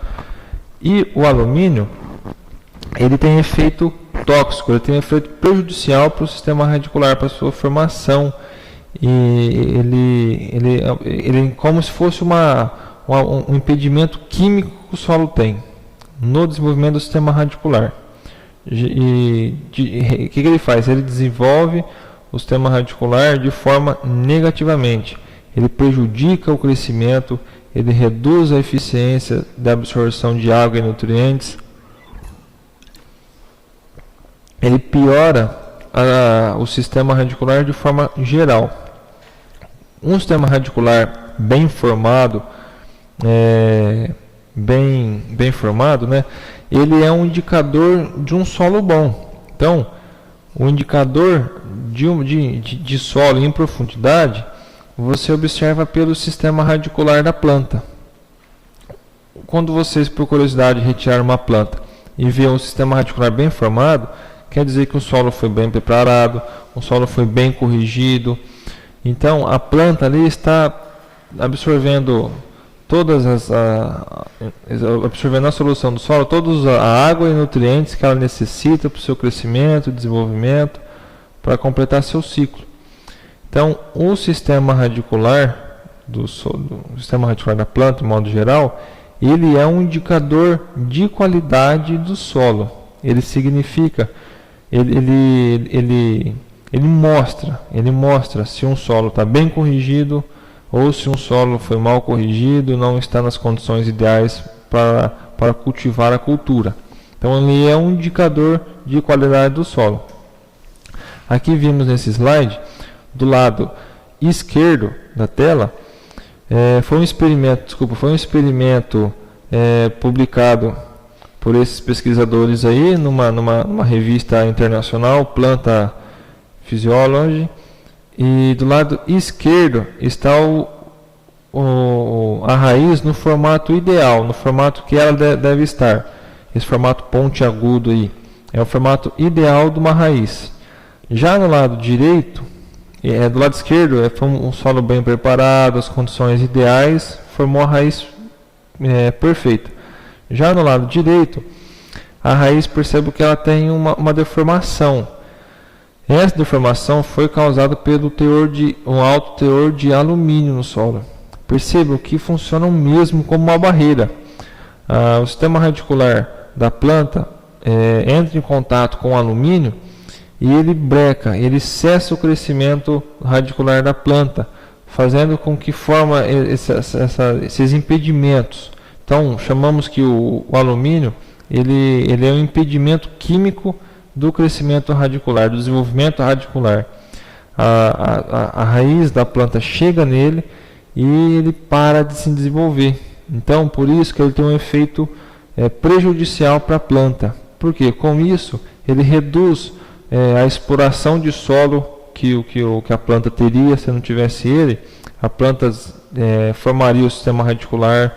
E o alumínio, ele tem efeito tóxico, ele tem efeito prejudicial para o sistema radicular, para a sua formação. E ele é como se fosse um impedimento químico que o solo tem no desenvolvimento do sistema radicular. O que ele faz? Ele desenvolve o sistema radicular de forma negativamente. Ele prejudica o crescimento, ele reduz a eficiência da absorção de água e nutrientes, ele piora o sistema radicular de forma geral. Um sistema radicular bem formado, bem formado, né? Ele é um indicador de um solo bom. Então, o indicador de solo em profundidade, você observa pelo sistema radicular da planta. Quando vocês, por curiosidade, retirar uma planta e ver um sistema radicular bem formado, quer dizer que o solo foi bem preparado, o solo foi bem corrigido. Então, a planta ali está absorvendo absorvendo a solução do solo, toda a água e nutrientes que ela necessita para o seu crescimento, desenvolvimento, para completar seu ciclo. Então, o sistema radicular sistema radicular da planta, de modo geral, ele é um indicador de qualidade do solo. Ele significa, ele mostra se um solo está bem corrigido ou se um solo foi mal corrigido, não está nas condições ideais para cultivar a cultura. Então, ele é um indicador de qualidade do solo. Aqui vimos nesse slide, do lado esquerdo da tela, foi um experimento publicado por esses pesquisadores aí numa revista internacional, Planta Physiology. E do lado esquerdo está a raiz no formato ideal, no formato que ela deve estar. Esse formato pontiagudo aí é o formato ideal de uma raiz. Já no lado direito, do lado esquerdo, foi um solo bem preparado, as condições ideais, formou a raiz perfeita. Já no lado direito, a raiz, percebe que ela tem uma deformação. Essa deformação foi causada pelo um alto teor de alumínio no solo. Percebam que funcionam mesmo como uma barreira. O sistema radicular da planta entra em contato com o alumínio e ele breca, ele cessa o crescimento radicular da planta, fazendo com que forma esses impedimentos. Então, chamamos que o alumínio ele é um impedimento químico do crescimento radicular, do desenvolvimento radicular. A raiz da planta chega nele e ele para de se desenvolver. Então, por isso que ele tem um efeito prejudicial para a planta. Porque com isso ele reduz a exploração de solo que a planta teria se não tivesse ele. A planta formaria o sistema radicular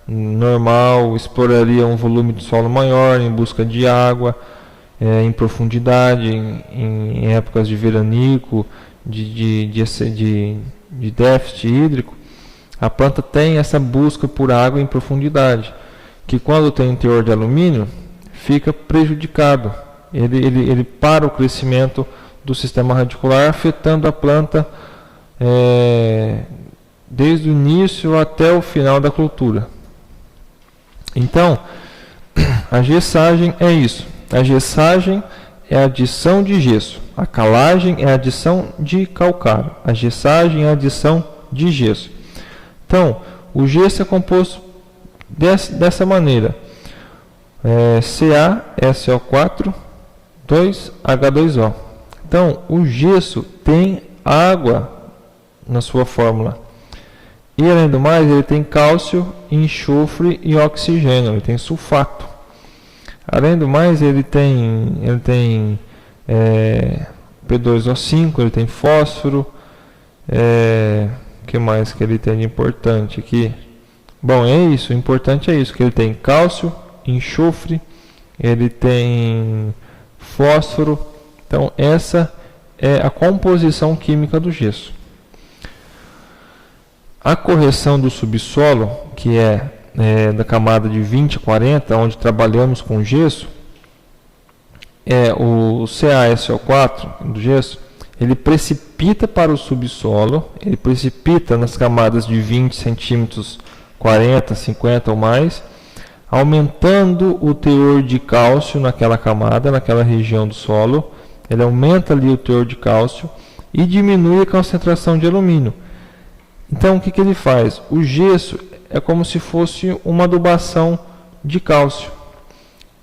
normal, exploraria um volume de solo maior em busca de água, em profundidade, em épocas de veranico, de déficit hídrico. A planta tem essa busca por água em profundidade, que quando tem um teor de alumínio, fica prejudicado. Ele para o crescimento do sistema radicular, afetando a planta desde o início até o final da cultura. Então, a gessagem é isso. A gessagem é a adição de gesso. A calagem é a adição de calcário. A gessagem é a adição de gesso. Então, o gesso é composto dessa maneira. CaSO4, 2H2O. Então, o gesso tem água na sua fórmula. E, além do mais, ele tem cálcio, enxofre e oxigênio. Ele tem sulfato. Além do mais, ele tem P2O5, ele tem fósforo. O que mais que ele tem de importante aqui? Bom, é isso. O importante é isso, que ele tem cálcio, enxofre, ele tem fósforo. Então, essa é a composição química do gesso. A correção do subsolo, que da camada de 20 a 40, onde trabalhamos com gesso, o CaSO4 do gesso, ele precipita para o subsolo, ele precipita nas camadas de 20 centímetros, 40, 50 ou mais, aumentando o teor de cálcio naquela camada, naquela região do solo. Ele aumenta ali o teor de cálcio e diminui a concentração de alumínio. Então, o que ele faz? O gesso é como se fosse uma adubação de cálcio.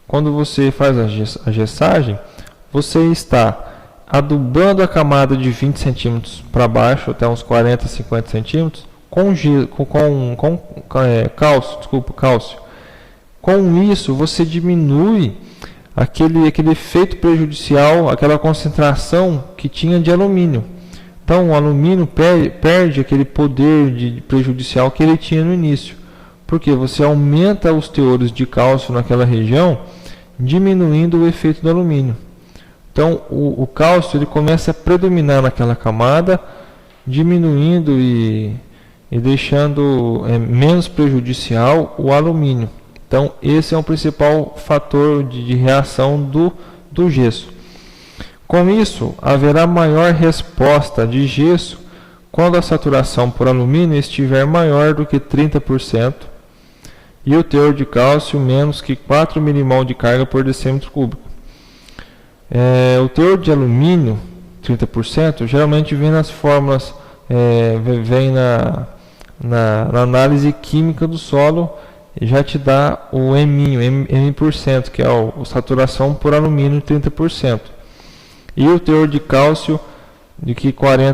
Quando você faz a gessagem, você está adubando a camada de 20 centímetros para baixo, até uns 40, 50 centímetros, cálcio. Com isso, você diminui aquele efeito prejudicial, aquela concentração que tinha de alumínio. Então, o alumínio perde aquele poder prejudicial que ele tinha no início, porque você aumenta os teores de cálcio naquela região, diminuindo o efeito do alumínio. Então, o cálcio ele começa a predominar naquela camada, diminuindo e deixando menos prejudicial o alumínio. Então, esse é o principal fator de reação do gesso. Com isso, haverá maior resposta de gesso quando a saturação por alumínio estiver maior do que 30% e o teor de cálcio menos que 4 milimol de carga por decímetro cúbico. O teor de alumínio, 30%, geralmente vem nas fórmulas, vem na análise química do solo, já te dá o M%, que é a saturação por alumínio 30%. E o teor de cálcio de que 4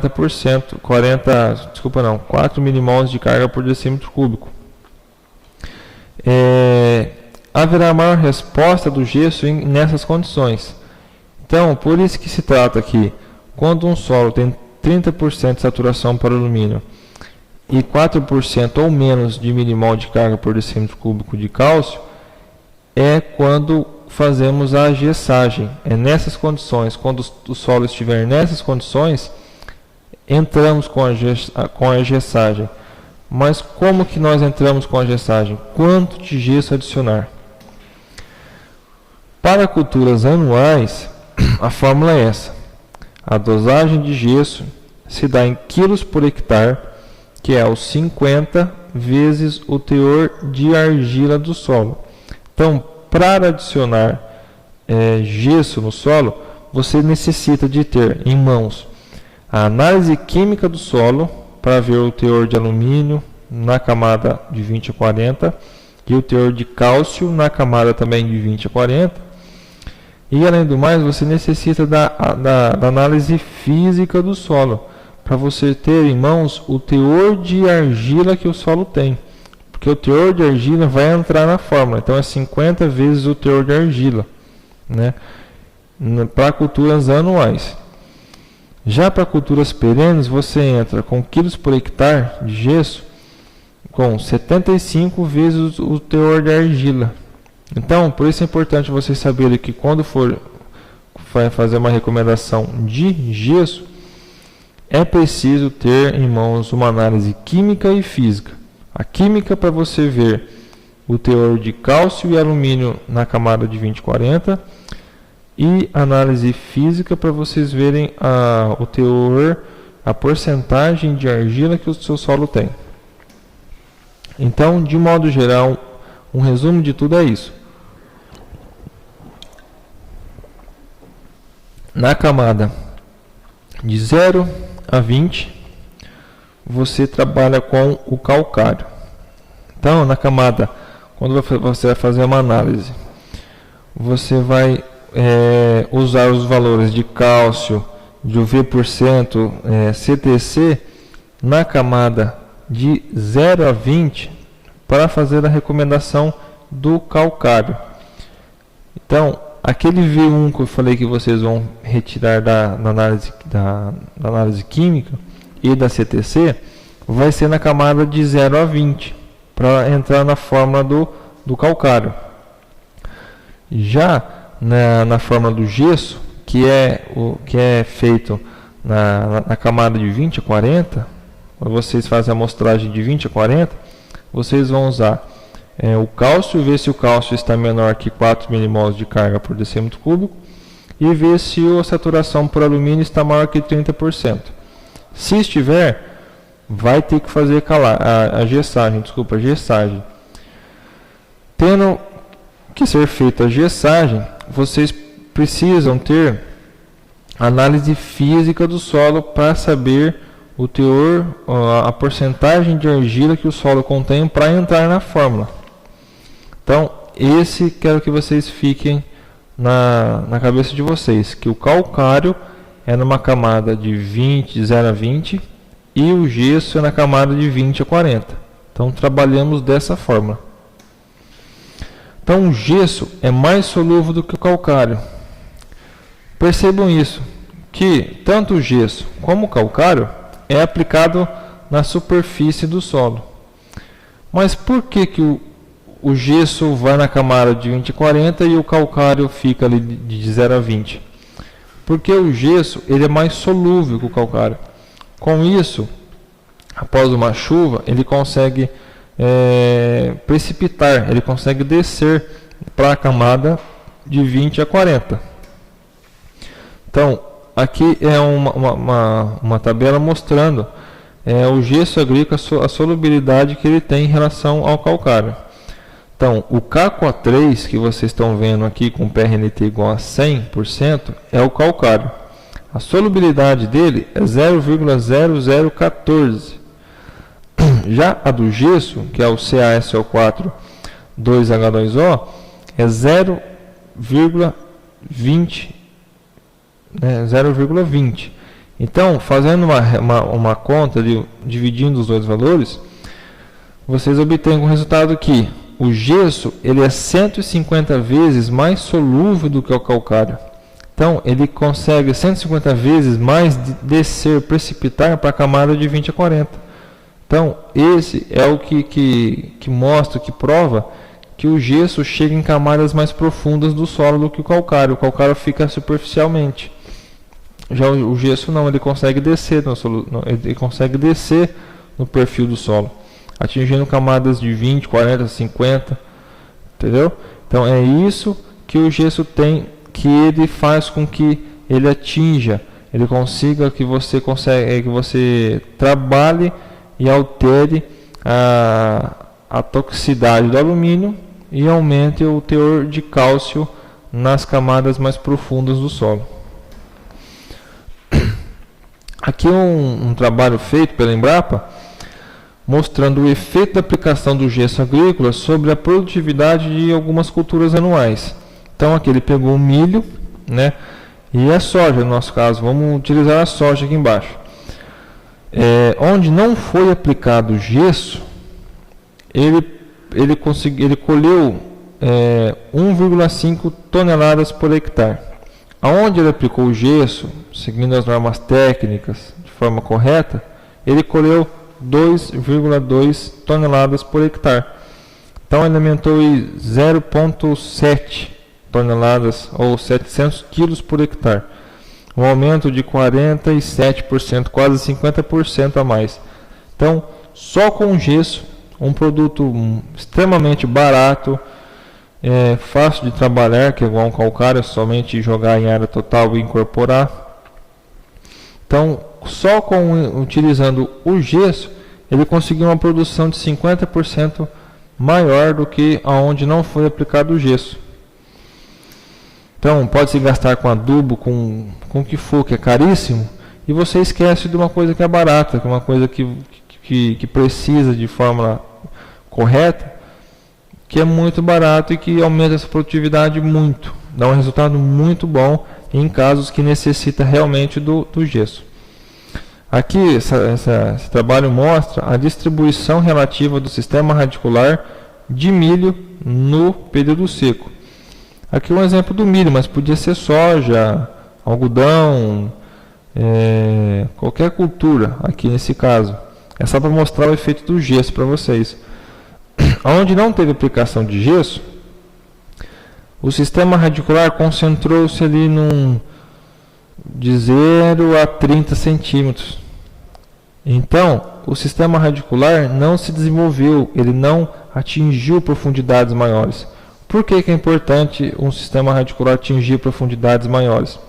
milimols de carga por decímetro cúbico. Haverá maior resposta do gesso nessas condições. Então, por isso que se trata aqui, quando um solo tem 30% de saturação por alumínio e 4% ou menos de milimol de carga por decímetro cúbico de cálcio, é quando fazemos a gessagem. É nessas condições, quando o solo estiver nessas condições, entramos com a gessagem. Mas como que nós entramos com a gessagem? Quanto de gesso adicionar? Para culturas anuais, a fórmula é essa. A dosagem de gesso se dá em quilos por hectare, que é os 50 vezes o teor de argila do solo. Então, para adicionar gesso no solo, você necessita de ter em mãos a análise química do solo, para ver o teor de alumínio na camada de 20 a 40 e o teor de cálcio na camada também de 20 a 40. E, além do mais, você necessita da análise física do solo, para você ter em mãos o teor de argila que o solo tem. Porque o teor de argila vai entrar na fórmula. Então, é 50 vezes o teor de argila, né? Para culturas anuais. Já para culturas perenes, você entra com quilos por hectare de gesso com 75 vezes o teor de argila. Então, por isso é importante vocês saberem que quando for fazer uma recomendação de gesso, é preciso ter em mãos uma análise química e física. A química para você ver o teor de cálcio e alumínio na camada de 20 a 40 e análise física para vocês verem o teor, a porcentagem de argila que o seu solo tem. Então, de modo geral, um resumo de tudo é isso. Na camada de 0 a 20, você trabalha com o calcário. Então, na camada, quando você vai fazer uma análise, você vai usar os valores de cálcio, de UV%, CTC, na camada de 0 a 20, para fazer a recomendação do calcário. Então, aquele V1 que eu falei que vocês vão retirar da análise química e da CTC, vai ser na camada de 0 a 20, para entrar na fórmula do calcário. Já na fórmula do gesso, que é feito na camada de 20 a 40, quando vocês fazem a amostragem de 20 a 40, vocês vão usar o cálcio, ver se o cálcio está menor que 4 milimols de carga por decímetro cúbico e ver se a saturação por alumínio está maior que 30%. Se estiver, vai ter que fazer a gessagem. Tendo que ser feita a gessagem, vocês precisam ter análise física do solo para saber o teor, a porcentagem de argila que o solo contém para entrar na fórmula. Então, quero que vocês fiquem na cabeça de vocês, que o calcário é numa camada de 0 a 20 e o gesso é na camada de 20 a 40. Então trabalhamos dessa forma. Então o gesso é mais solúvel do que o calcário. Percebam isso, que tanto o gesso como o calcário é aplicado na superfície do solo. Mas por que o gesso vai na camada de 20 a 40 e o calcário fica ali de 0 a 20? Porque o gesso ele é mais solúvel que o calcário. Com isso, após uma chuva, ele consegue precipitar, ele consegue descer para a camada de 20 a 40. Então, aqui é uma tabela mostrando o gesso agrícola, a solubilidade que ele tem em relação ao calcário. Então, o KCO3 que vocês estão vendo aqui com PRNT igual a 100% é o calcário. A solubilidade dele é 0,0014. Já a do gesso, que é o CaSO4 2H2O, é 0,20. 0,20. Então, fazendo uma conta, dividindo os dois valores, vocês obtêm o resultado que o gesso ele é 150 vezes mais solúvel do que o calcário. Então, ele consegue 150 vezes mais descer, precipitar para a camada de 20 a 40. Então, esse é o que mostra, que prova que o gesso chega em camadas mais profundas do solo do que o calcário. O calcário fica superficialmente. Já o gesso não, ele consegue descer no perfil do solo, atingindo camadas de 20, 40, 50, entendeu? Então é isso que o gesso tem, que ele faz com que ele atinja, ele consiga que você trabalhe e altere a toxicidade do alumínio e aumente o teor de cálcio nas camadas mais profundas do solo. Aqui um trabalho feito pela Embrapa mostrando o efeito da aplicação do gesso agrícola sobre a produtividade de algumas culturas anuais. Então aqui ele pegou o milho, né, e a soja, no nosso caso, vamos utilizar a soja aqui embaixo. Onde não foi aplicado gesso, ele colheu 1,5 toneladas por hectare. Aonde ele aplicou o gesso, seguindo as normas técnicas de forma correta, ele colheu 2,2 toneladas por hectare. Então ele aumentou 0,7 toneladas ou 700 quilos por hectare. Um aumento de 47%, quase 50% a mais. Então, só com gesso, um produto extremamente barato, fácil de trabalhar, que é igual um calcário, é somente jogar em área total e incorporar. Então, só utilizando o gesso, ele conseguiu uma produção de 50% maior do que aonde não foi aplicado o gesso. Então, pode se gastar com adubo, com o que for, que é caríssimo, e você esquece de uma coisa que é barata, que é uma coisa que precisa de forma correta, que é muito barato e que aumenta essa produtividade muito, dá um resultado muito bom em casos que necessita realmente do gesso. Aqui esse trabalho mostra a distribuição relativa do sistema radicular de milho no período seco. Aqui um exemplo do milho, mas podia ser soja, algodão, qualquer cultura aqui nesse caso. É só para mostrar o efeito do gesso para vocês. Onde não teve aplicação de gesso, o sistema radicular concentrou-se ali de 0 a 30 centímetros. Então, o sistema radicular não se desenvolveu, ele não atingiu profundidades maiores. Por que é importante um sistema radicular atingir profundidades maiores?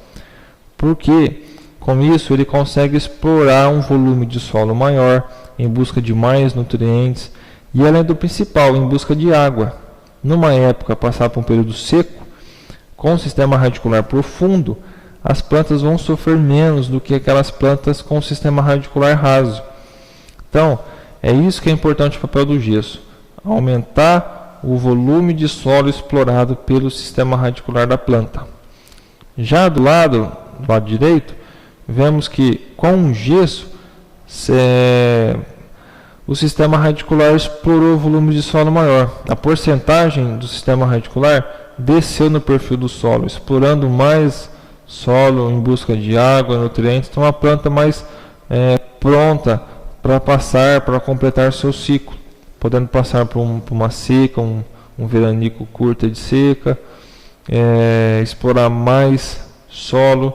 Porque com isso ele consegue explorar um volume de solo maior em busca de mais nutrientes e, além do principal, em busca de água. Numa época, passar por um período seco, com um sistema radicular profundo, as plantas vão sofrer menos do que aquelas plantas com o sistema radicular raso. Então, é isso que é importante o papel do gesso, aumentar o volume de solo explorado pelo sistema radicular da planta. Já do lado direito, vemos que com o gesso o sistema radicular explorou volume de solo maior. A porcentagem do sistema radicular desceu no perfil do solo, explorando mais solo em busca de água, nutrientes. Então a planta mais pronta para completar seu ciclo, podendo passar por uma seca, um veranico curto de seca, explorar mais solo.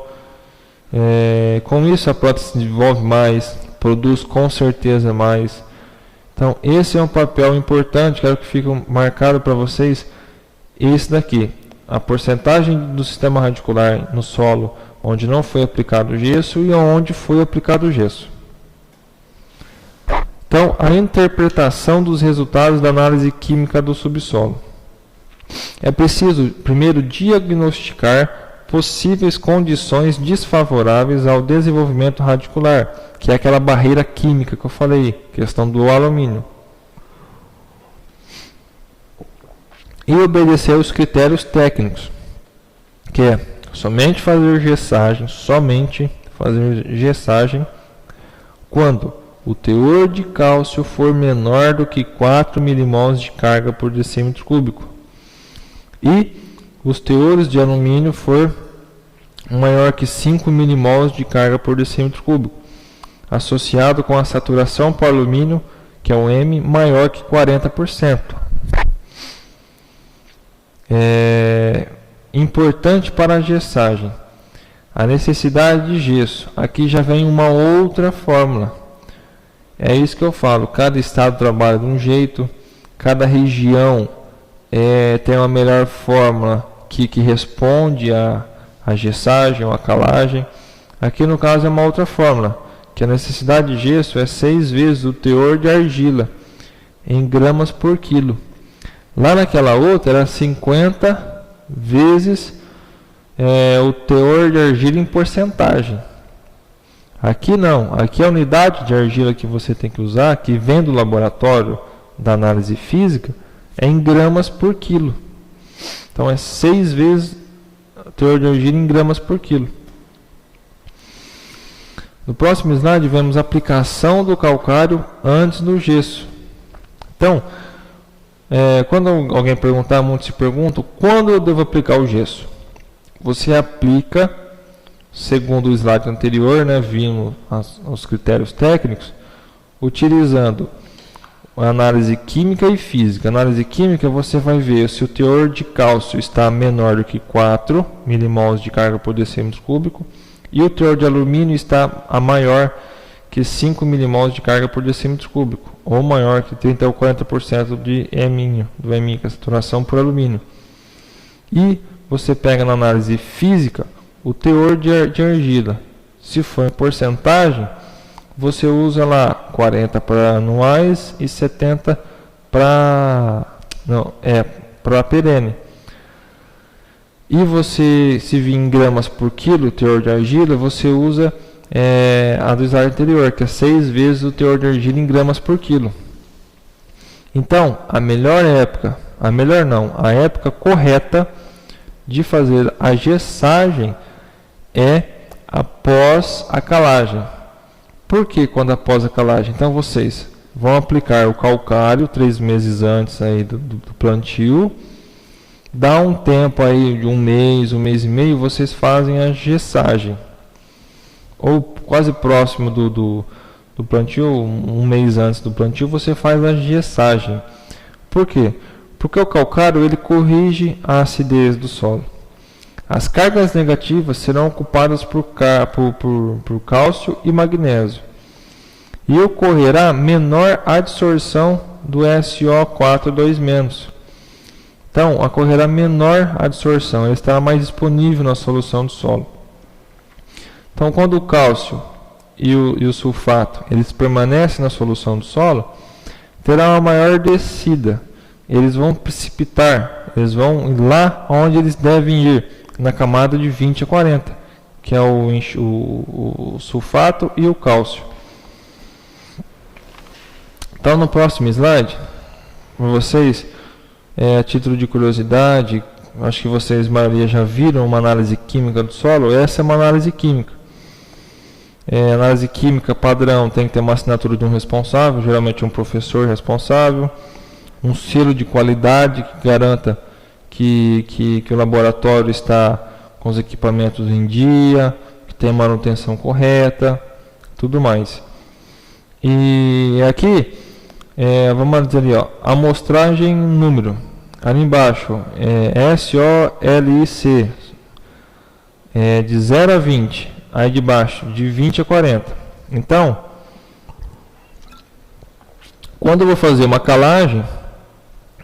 Com isso a planta se desenvolve mais, produz com certeza mais. Então esse é um papel importante, quero que fique marcado para vocês, esse daqui, a porcentagem do sistema radicular no solo onde não foi aplicado gesso e onde foi aplicado gesso. Então, a interpretação dos resultados da análise química do subsolo. É preciso primeiro diagnosticar possíveis condições desfavoráveis ao desenvolvimento radicular, que é aquela barreira química que eu falei, questão do alumínio. E obedecer aos critérios técnicos, que é somente fazer gessagem quando o teor de cálcio for menor do que 4 milimols de carga por decímetro cúbico e os teores de alumínio for maior que 5 milimols de carga por decímetro cúbico, associado com a saturação por alumínio, que é o M, maior que 40%. Importante para a gessagem, a necessidade de gesso. Aqui já vem uma outra fórmula. É isso que eu falo, cada estado trabalha de um jeito, cada região tem uma melhor fórmula que responde à gessagem ou à calagem. Aqui no caso é uma outra fórmula, que a necessidade de gesso é 6 vezes o teor de argila em gramas por quilo. Lá naquela outra era 50 vezes o teor de argila em porcentagem. Aqui não, aqui a unidade de argila que você tem que usar, que vem do laboratório da análise física, é em gramas por quilo. Então é 6 vezes o teor de argila em gramas por quilo. No próximo slide vemos a aplicação do calcário antes do gesso. Então, quando alguém perguntar, muitos se perguntam, quando eu devo aplicar o gesso? Você aplica, segundo o slide anterior, vimos os critérios técnicos, utilizando a análise química e física. A análise química você vai ver se o teor de cálcio está menor do que 4 milimols de carga por decímetro cúbico e o teor de alumínio está maior que 5 milimols de carga por decímetro cúbico, ou maior que 30 ou 40% de M, do M, que é a saturação por alumínio. E você pega na análise física o teor de argila. Se for em porcentagem, você usa lá 40 para anuais e 70 para perene. E você, se vir em gramas por quilo o teor de argila, você usa a do slide anterior, que é 6 vezes o teor de argila em gramas por quilo. Então, a época correta de fazer a gessagem é após a calagem. Por que quando após a calagem? Então vocês vão aplicar o calcário 3 meses antes aí do plantio. Dá um tempo aí de um mês e meio, vocês fazem a gessagem. Ou quase próximo do plantio, um mês antes do plantio, você faz a gessagem. Por quê? Porque o calcário ele corrige a acidez do solo. As cargas negativas serão ocupadas por cálcio e magnésio. E ocorrerá menor adsorção do SO4 2-. Então, ocorrerá menor adsorção, ele estará mais disponível na solução do solo. Então, quando o cálcio e o sulfato eles permanecem na solução do solo, terá uma maior descida. Eles vão precipitar, eles vão ir lá onde eles devem ir, na camada de 20 a 40, que é o sulfato e o cálcio. Então, no próximo slide, para vocês, a título de curiosidade, acho que vocês, maioria, já viram uma análise química do solo. Essa é uma análise química. Análise química padrão tem que ter uma assinatura de um responsável, geralmente um professor responsável, um selo de qualidade que garanta que o laboratório está com os equipamentos em dia, que tem manutenção correta, tudo mais. E aqui, vamos dizer ali, amostragem número, ali embaixo, SOLIC, de 0 a 20, aí de baixo, de 20 a 40. Então, quando eu vou fazer uma calagem,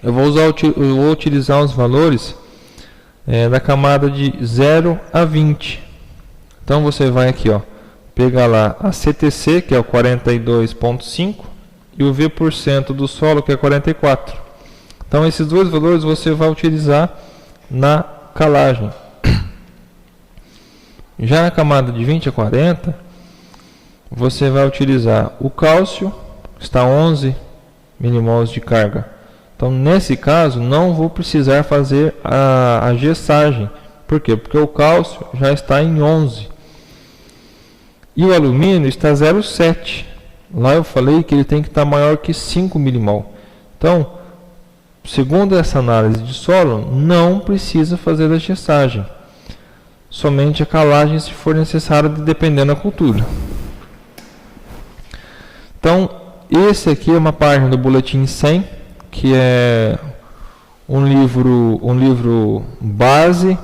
eu vou utilizar os valores da camada de 0 a 20. Então você vai aqui, pegar lá a CTC, que é o 42,5, e o V% do solo, que é 44. Então esses dois valores você vai utilizar na calagem. Já na camada de 20 a 40, você vai utilizar o cálcio, está 11 milimols de carga. Então, nesse caso, não vou precisar fazer a gessagem. Por quê? Porque o cálcio já está em 11. E o alumínio está 0,7. Lá eu falei que ele tem que estar maior que 5 milimol. Então, segundo essa análise de solo, não precisa fazer a gessagem. Somente a calagem se for necessária, dependendo da cultura. Então, esse aqui é uma página do Boletim 100. Que é um livro base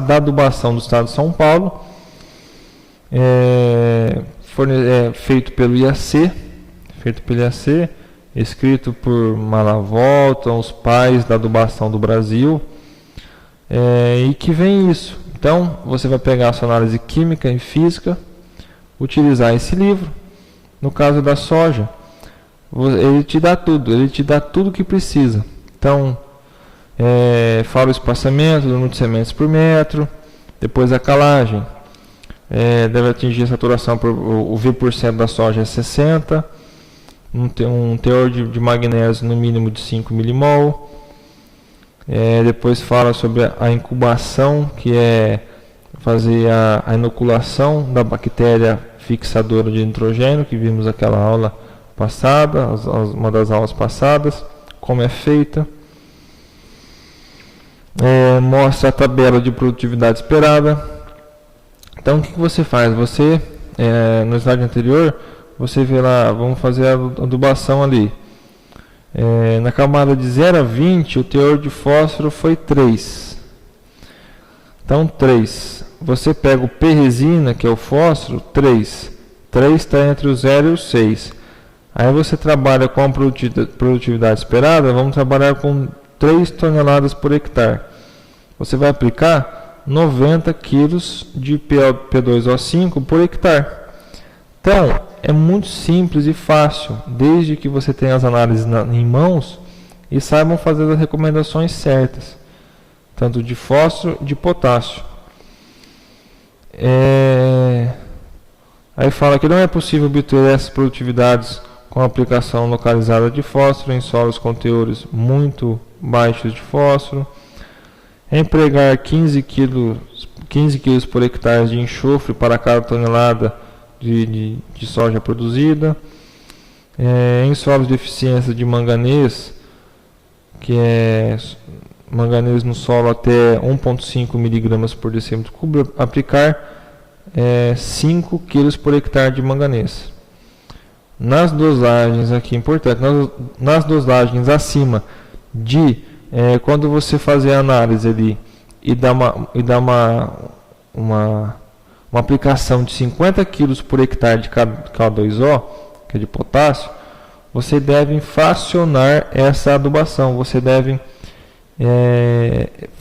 da adubação do estado de São Paulo, feito pelo IAC, escrito por Malavolta, os pais da adubação do Brasil, e que vem isso. Então, você vai pegar a sua análise química e física, utilizar esse livro. No caso da soja, ele te dá tudo que precisa. Então, fala o espaçamento, o número de sementes por metro, depois a calagem, deve atingir a saturação, o V% da soja é 60, um teor de magnésio no mínimo de 5 milimol. Depois fala sobre a incubação, que é fazer a inoculação da bactéria fixadora de nitrogênio, que vimos naquela aula passada, uma das aulas passadas, como é feita. Mostra a tabela de produtividade esperada. Então, o que você faz? Você, no slide anterior, você vê lá, vamos fazer a adubação ali. Na camada de 0 a 20, o teor de fósforo foi 3. Então, 3. Você pega o P-resina, que é o fósforo, 3. 3 está entre o 0 e o 6. Aí você trabalha com a produtividade esperada, vamos trabalhar com 3 toneladas por hectare. Você vai aplicar 90 kg de P2O5 por hectare. Então, é muito simples e fácil, desde que você tenha as análises em mãos e saibam fazer as recomendações certas, tanto de fósforo e de potássio. Aí fala que não é possível obter essas produtividades com a aplicação localizada de fósforo em solos com teores muito baixos de fósforo. Empregar 15 kg por hectare de enxofre para cada tonelada de soja produzida. Em solos de eficiência de manganês, que é manganês no solo até 1,5 mg por decímetro cúbico, aplicar 5 kg por hectare de manganês. Nas dosagens, aqui importante, nas dosagens acima de, quando você fazer a análise ali e dá uma aplicação de 50 kg por hectare de K2O, que é de potássio, você deve fracionar essa adubação. Você deve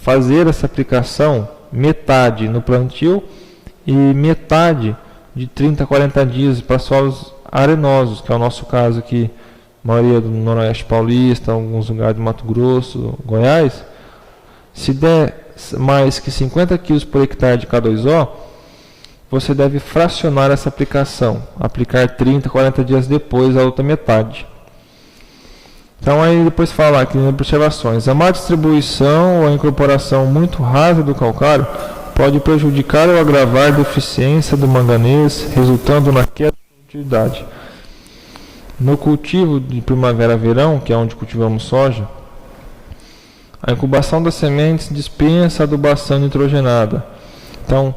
fazer essa aplicação metade no plantio e metade de 30 a 40 dias para solos arenosos, que é o nosso caso aqui, a maioria do Noroeste Paulista, alguns lugares do Mato Grosso, Goiás. Se der mais que 50 kg por hectare de K2O, você deve fracionar essa aplicação, aplicar 30, 40 dias depois a outra metade. Então aí depois fala aqui nas observações, a má distribuição ou a incorporação muito rápida do calcário pode prejudicar ou agravar a deficiência do manganês, resultando na queda da produtividade. No cultivo de primavera-verão, que é onde cultivamos soja, a incubação das sementes dispensa adubação nitrogenada. Então,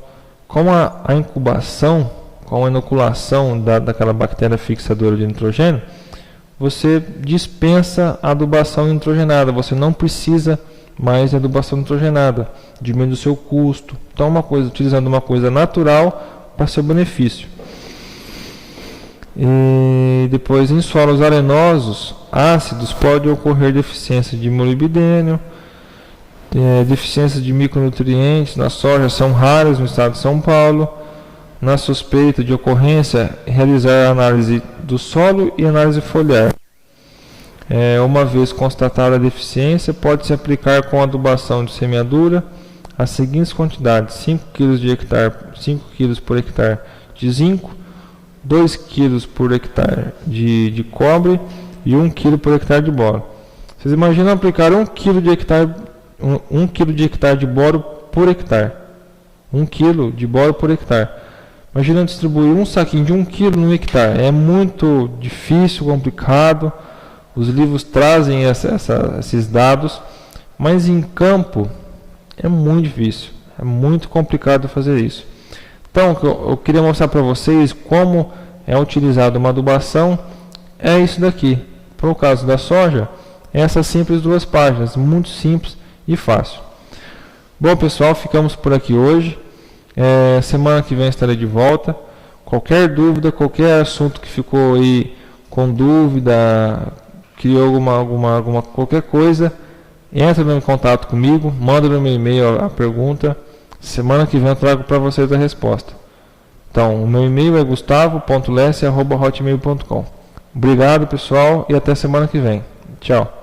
com a incubação, com a inoculação daquela bactéria fixadora de nitrogênio, você dispensa a adubação nitrogenada, você não precisa mais de adubação nitrogenada, diminui o seu custo. Então, utilizando uma coisa natural para seu benefício. E depois, em solos arenosos, ácidos, pode ocorrer deficiência de molibdênio, deficiências de micronutrientes na soja são raras no estado de São Paulo. Na suspeita de ocorrência, realizar a análise do solo e análise foliar. Uma vez constatada a deficiência, pode-se aplicar com adubação de semeadura as seguintes quantidades: 5 kg por hectare de zinco, 2 kg por hectare de cobre e 1 kg por hectare de boro. Vocês imaginam aplicar 1 kg de hectare de boro por hectare. 1 kg de boro por hectare. Imagina distribuir um saquinho de 1 kg no hectare. É muito difícil, complicado. Os livros trazem esses dados, mas em campo é muito difícil. É muito complicado fazer isso. Então, eu queria mostrar para vocês como é utilizada uma adubação. É isso daqui. Para o caso da soja, essas simples 2 páginas. Muito simples e fácil. Bom, pessoal, ficamos por aqui hoje. Semana que vem estarei de volta. Qualquer dúvida, qualquer assunto que ficou aí com dúvida, criou qualquer coisa, entra em contato comigo, manda no meu e-mail a pergunta. Semana que vem eu trago para vocês a resposta. Então, o meu e-mail é gustavo.lesse@hotmail.com. Obrigado, pessoal, e até semana que vem. Tchau.